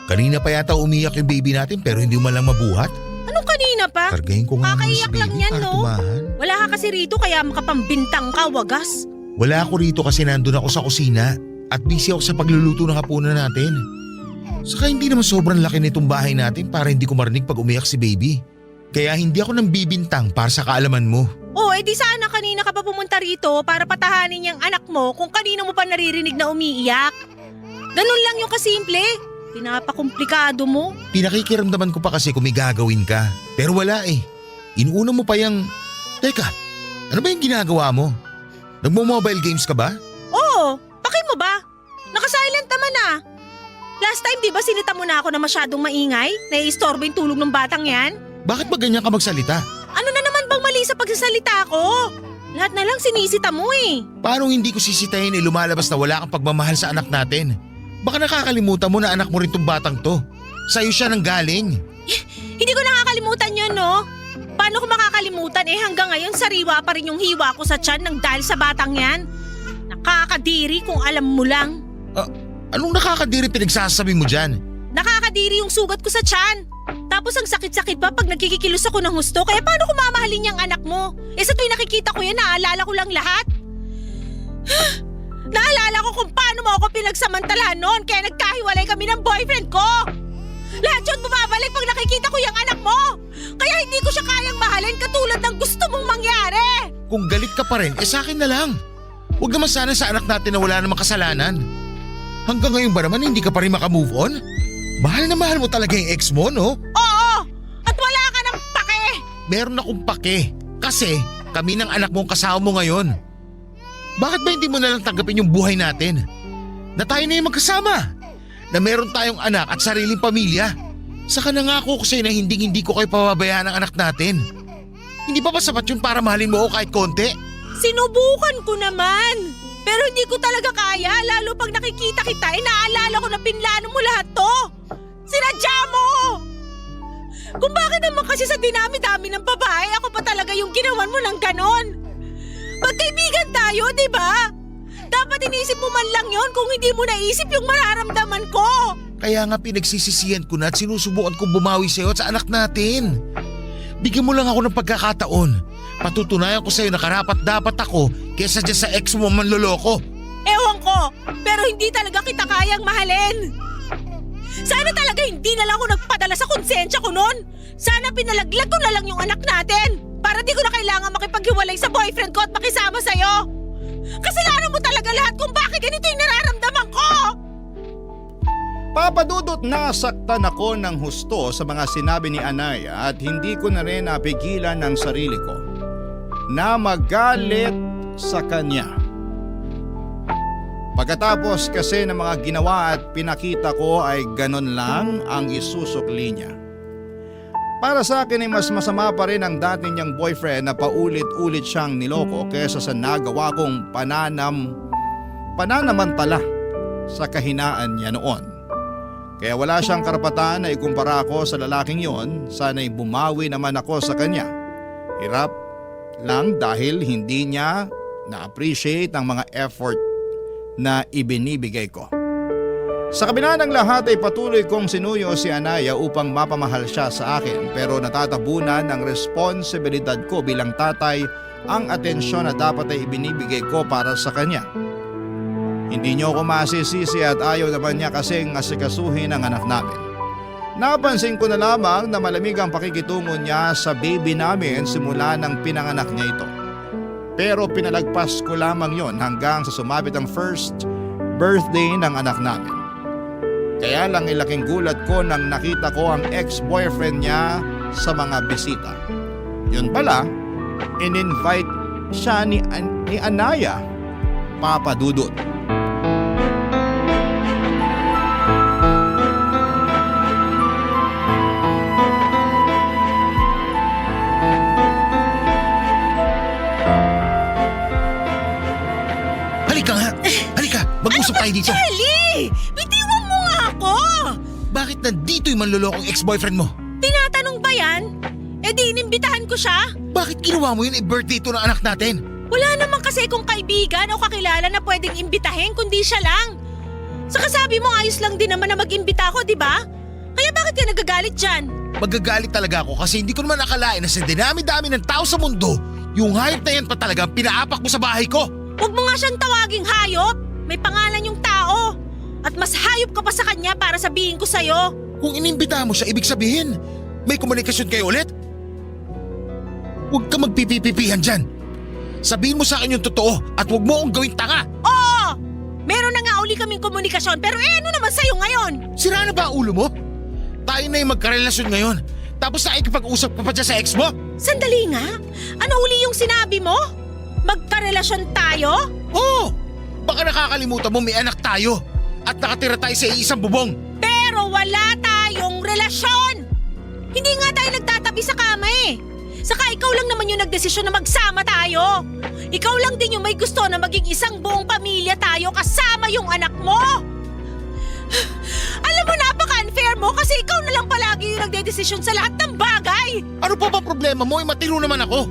Kanina pa yata umiyak yung baby natin pero hindi mo man lang mabuhat. Anong kanina pa? Kargahin ko nga muna si Kakaiyak lang baby yan, para no? tumahan. Wala ka kasi rito kaya makapambintang ka, wagas. Wala ako rito kasi nandun ako sa kusina at busy ako sa pagluluto ng hapunan natin. Saka hindi naman sobrang laki nitong bahay natin para hindi ko marinig pag umiyak si baby. Kaya hindi ako nang bibintang para sa kaalaman mo. Oh, edi sana kanina ka pa pumunta rito para patahanin yung anak mo kung kanina mo pa naririnig na umiiyak. Ganun lang yung kasimple. Pinapakomplikado mo. Pinakikiramdaman ko pa kasi kung may gagawin ka. Pero wala eh. Inuuna mo pa yung… Teka, ano ba yung ginagawa mo? Nagmo-mobile games ka ba? Oo, paki mo ba? Nakasilent naman ah. Last time di ba sinita mo na ako na masyadong maingay? Naiistorbo yung tulog ng batang yan? Bakit ba ganyan ka magsalita? Ano na naman bang mali sa pagsasalita ko? Lahat na lang sinisita mo eh. Paano hindi ko sisitahin eh lumalabas na wala kang pagmamahal sa anak natin? Baka nakakalimutan mo na anak mo rin tong batang to. Sa'yo siya nang galing. Hindi ko nakakalimutan yun, no? Paano ko makakalimutan eh hanggang ngayon sariwa pa rin yung hiwa ko sa tiyan nang dahil sa batang yan? Nakakadiri kung alam mo lang. Anong nakakadiri pinagsasabi mo dyan? Nakakadiri yung sugat ko sa tiyan. Tapos ang sakit-sakit pa pag nagkikikilos ako ng husto. Kaya paano ko mamahalin yung anak mo? Eh sa tuwing nakikita ko yan, naalala ko lang lahat. Naalala ko kung paano mo ako pinagsamantalahan noon kaya nagkahiwalay kami ng boyfriend ko. Lahat yun bumabalik pag nakikita ko yung anak mo. Kaya hindi ko siya kayang mahalin katulad ng gusto mong mangyari. Kung galit ka pa rin, sa akin na lang. Huwag naman sana sa anak natin na wala namang kasalanan. Hanggang ngayon ba naman hindi ka pa rin makamove on? Mahal na mahal mo talaga yung ex mo, no? Oo! At wala ka ng pake! Meron akong pake. Kasi kami ng anak mong kasama mo ngayon. Bakit ba hindi mo na lang tanggapin yung buhay natin? Na tayo na yung magkasama. Na meron tayong anak at sariling pamilya. Saka nangako ko sa'yo na hindi ko kayo pababayaan ng anak natin. Hindi pa ba sapat yun para mahalin mo ako kahit konti? Sinubukan ko naman. Pero hindi ko talaga kaya lalo pag nakikita kita naalala ko na pinlano mo lahat to. Sinadya mo! Kung bakit naman kasi sa dinami-dami ng babae ako pa talaga yung ginawan mo ng ganon. Magkaibigan tayo, di ba? Dapat inisip mo man lang yon kung hindi mo naisip yung mararamdaman ko. Kaya nga pinagsisisihan ko na at sinusubukan kong bumawi sa'yo at sa anak natin. Bigyan mo lang ako ng pagkakataon. Patutunayan ko sa'yo na karapat-dapat ako kesa dyan sa ex mo manloloko. Ewan ko, pero hindi talaga kita kayang mahalin. Sana talaga hindi na lang ako nagpadala sa konsensya ko noon. Sana pinalaglag ko na lang yung anak natin para di ko na kailangan makipaghiwalay sa boyfriend ko at makisama sa'yo. Kasalanan mo talaga lahat kung bakit ganito yung nararamdaman ko. Papa Dudut, nasaktan ako ng husto sa mga sinabi ni Anaya at hindi ko na rin napigilan ang sarili ko na magalit sa kanya. Pagkatapos kasi ng mga ginawa at pinakita ko ay ganon lang ang isusukli niya. Para sa akin ay mas masama pa rin ang dati niyang boyfriend na paulit-ulit siyang niloko kesa sa nagawa kong pananamantala sa kahinaan niya noon. Kaya wala siyang karapatan na ikumpara ako sa lalaking yon, sana'y bumawi naman ako sa kanya. Hirap lang dahil hindi niya na-appreciate ang mga effort na ibinibigay ko. Sa kabila ng lahat ay patuloy kong sinuyo si Anaya upang mapamahal siya sa akin, pero natatabunan ng responsibilidad ko bilang tatay ang atensyon na dapat ay ibinibigay ko para sa kanya. Hindi niyo ako masisisi at ayaw naman niya kasing asikasuhin ang anak namin. Napansin ko na lamang na malamig ang pakikitungo niya sa baby namin simula nang pinanganak niya ito. Pero pinalagpas ko lamang yon hanggang sa sumapit ang first birthday ng anak namin. Kaya lang ilaking gulat ko nang nakita ko ang ex-boyfriend niya sa mga bisita. Yun pala, in-invite siya ni Anaya, Papa Dudut. Halika nga! Halika! Mag-usap tayo dito! Charlie! Bitiwan mo nga ako! Bakit nandito yung manlolokong ex-boyfriend mo? Tinatanong ba yan? E di inimbitahan ko siya? Bakit ginawa mo yun birthday to ng anak natin? Wala naman kasi kung kaibigan o kakilala na pwedeng imbitahin kundi siya lang. Saka sabi mo ayos lang din naman na mag-imbita ako, di ba? Kaya bakit ka nagagalit dyan? Magagalit talaga ako kasi hindi ko naman nakalain na sa dinami-dami ng tao sa mundo, yung hayop na yan pa talaga pinaapak mo sa bahay ko. Huwag mo nga siyang tawaging hayop. May pangalan yung tao. At mas hayop ka pa sa kanya para sabihin ko sa'yo. Kung inimbitahan mo siya, ibig sabihin, may komunikasyon kayo ulit? Huwag ka magpipipipihan dyan. Sabihin mo sa akin yung totoo at huwag mo akong gawing tanga. Oo! Meron na nga uli kaming komunikasyon pero ano naman sa'yo ngayon? Sira na ba ang ulo mo? Tayo na yung magkarelasyon ngayon. Tapos nakikipag-usap ka pa dyan sa ex mo? Sandali nga. Ano uli yung sinabi mo? Magkarelasyon tayo? Oo! Baka nakakalimutan mo may anak tayo at nakatira tayo sa iisang bubong. Pero wala tayong relasyon! Hindi nga tayo nagtatabi sa kama eh. Saka ikaw lang naman yung nagdesisyon na magsama tayo. Ikaw lang din yung may gusto na maging isang buong pamilya tayo kasama yung anak mo. Alam mo, napaka-unfair mo kasi ikaw na lang palagi yung nagdedesisyon sa lahat ng bagay. Ano pa ba problema mo? Matino naman ako.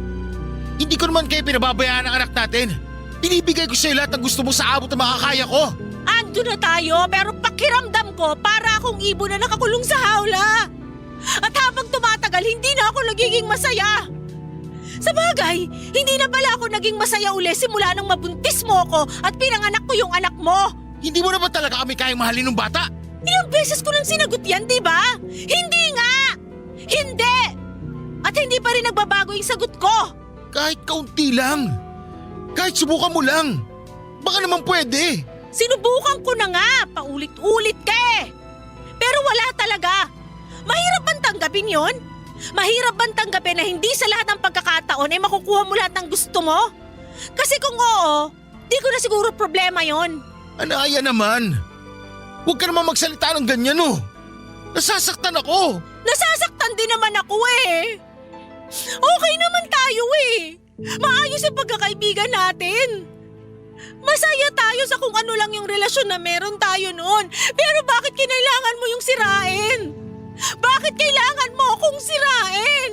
Hindi ko naman kayo pinababayaan ng anak natin. Binibigay ko sa'yo lahat ng gusto mo sa abot na makakaya ko. Ando na tayo pero pakiramdam ko para akong ibon na nakakulong sa hawla. At habang tumatagal, hindi na ako nagiging masaya. Sa bagay, hindi na pala ako naging masaya uli simula nang mabuntis mo ko at pinanganak ko yung anak mo. Hindi mo na ba talaga kami kayang mahalin ng bata? Ilang beses ko nang sinagot yan, di ba? Hindi nga! Hindi! At hindi pa rin nagbabago yung sagot ko. Kahit kaunti lang. Kahit subukan mo lang. Baka naman pwede. Sinubukan ko na nga, paulit-ulit ka eh. Pero wala talaga. Mahirap bang tanggapin yon? Mahirap bang tanggapin na hindi sa lahat ng pagkakataon ay makukuha mo lahat ng gusto mo? Kasi kung oo, di ko na siguro problema yon. Anaya naman. Huwag ka naman magsalita ng ganyan oh. Nasasaktan ako. Nasasaktan din naman ako eh. Okay naman tayo eh. Maayos ang pagkakaibigan natin. Masaya tayo sa kung ano lang yung relasyon na meron tayo noon. Pero bakit kinailangan mo yung sirain? Bakit kailangan mo akong sirain?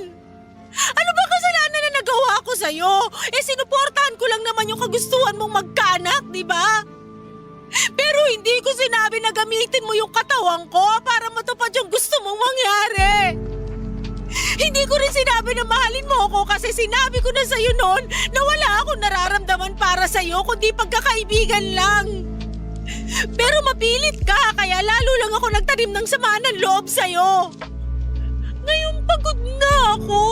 Ano ba kasalanan na nagawa ko sa'yo? Sinuportahan ko lang naman yung kagustuhan mong magkaanak, di ba? Pero hindi ko sinabi na gamitin mo yung katawan ko para matupad yung gusto mong mangyari. Hindi ko rin sinabi na mahalin mo ako kasi sinabi ko na sa'yo noon na wala akong nararamdaman para sa'yo kundi pagkakaibigan lang. Pero mapilit ka kaya lalo lang ako nagtanim ng sama ng loob sa'yo. Ngayon pagod na ako.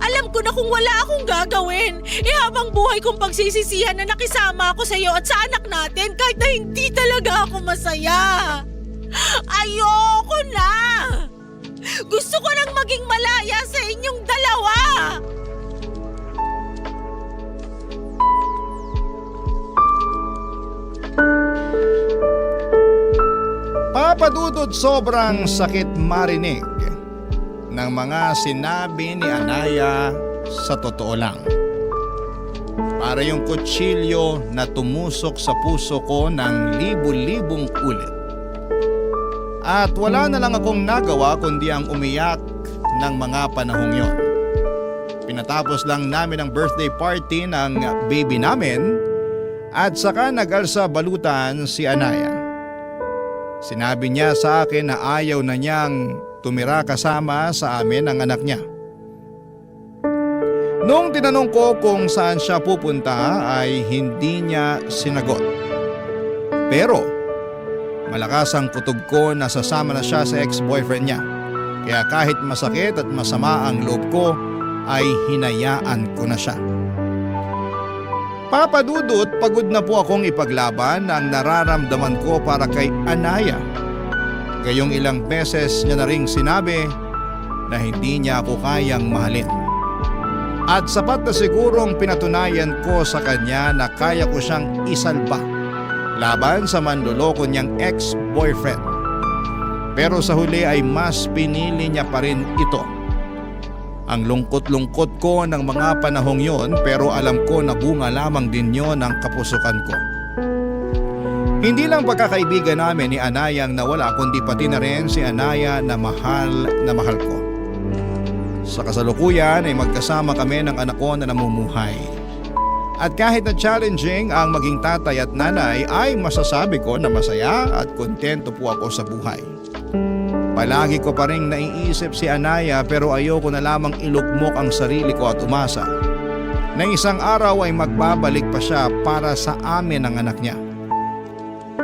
Alam ko na kung wala akong gagawin, habang buhay kong pagsisisihan na nakisama ako sa'yo at sa anak natin kahit na hindi talaga ako masaya. Ayoko na! Gusto ko nang maging malaya sa inyong dalawa! Papadudod sobrang sakit marinig ng mga sinabi ni Anaya sa totoo lang. Para yung kutsilyo na tumusok sa puso ko ng libu-libong ulit. At wala na lang akong nagawa kundi ang umiyak ng mga panahong yon. Pinatapos lang namin ang birthday party ng baby namin at saka nagalsa balutan si Anaya. Sinabi niya sa akin na ayaw na niyang tumira kasama sa amin ang anak niya. Noong tinanong ko kung saan siya pupunta ay hindi niya sinagot. Pero malakas ang kutob ko na sasama na siya sa ex-boyfriend niya. Kaya kahit masakit at masama ang loob ko ay hinayaan ko na siya. Papa Dudut, pagod na po akong ipaglaban ang nararamdaman ko para kay Anaya. Gayong ilang beses niya na ring sinabi na hindi niya ako kayang mahalin. At sapat na sigurong pinatunayan ko sa kanya na kaya ko siyang isalba laban sa manloloko niyang ex-boyfriend. Pero sa huli ay mas pinili niya pa rin ito. Ang lungkot-lungkot ko ng mga panahong yon, pero alam ko na bunga lamang din yon ang kapusukan ko. Hindi lang pagkakaibigan namin ni Anaya ang nawala, kundi pati na rin si Anaya na mahal ko. Sa kasalukuyan ay magkasama kami ng anak ko na namumuhay. At kahit na challenging ang maging tatay at nanay ay masasabi ko na masaya at kontento po ako sa buhay. Palagi ko pa rin naiisip si Anaya, pero ayoko na lamang ilugmok ang sarili ko at umasa na isang araw ay magbabalik pa siya para sa amin ang anak niya.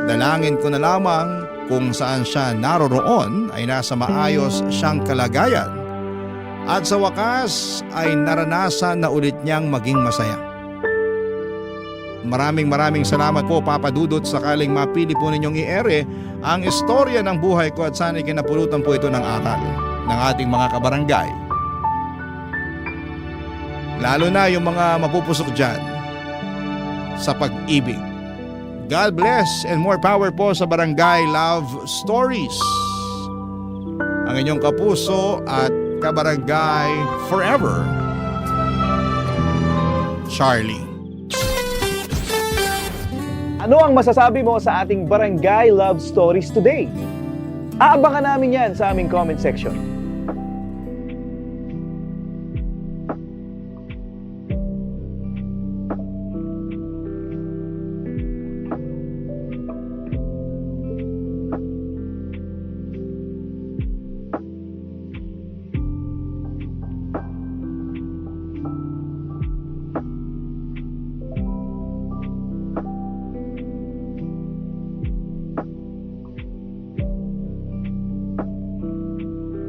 Dalangin ko na lamang kung saan siya naroroon ay nasa maayos siyang kalagayan at sa wakas ay naranasan na ulit niyang maging masaya. Maraming salamat po, Papa Dudut, sakaling mapili po ninyong i-ere ang istorya ng buhay ko at sana'y kinapulutan po ito ng aral ng ating mga kabarangay. Lalo na yung mga mapupusok dyan sa pag-ibig. God bless and more power po sa Barangay Love Stories. Ang inyong kapuso at kabarangay forever, Charlie. Ano ang masasabi mo sa ating Barangay Love Stories today? Aabangan namin yan sa aming comment section.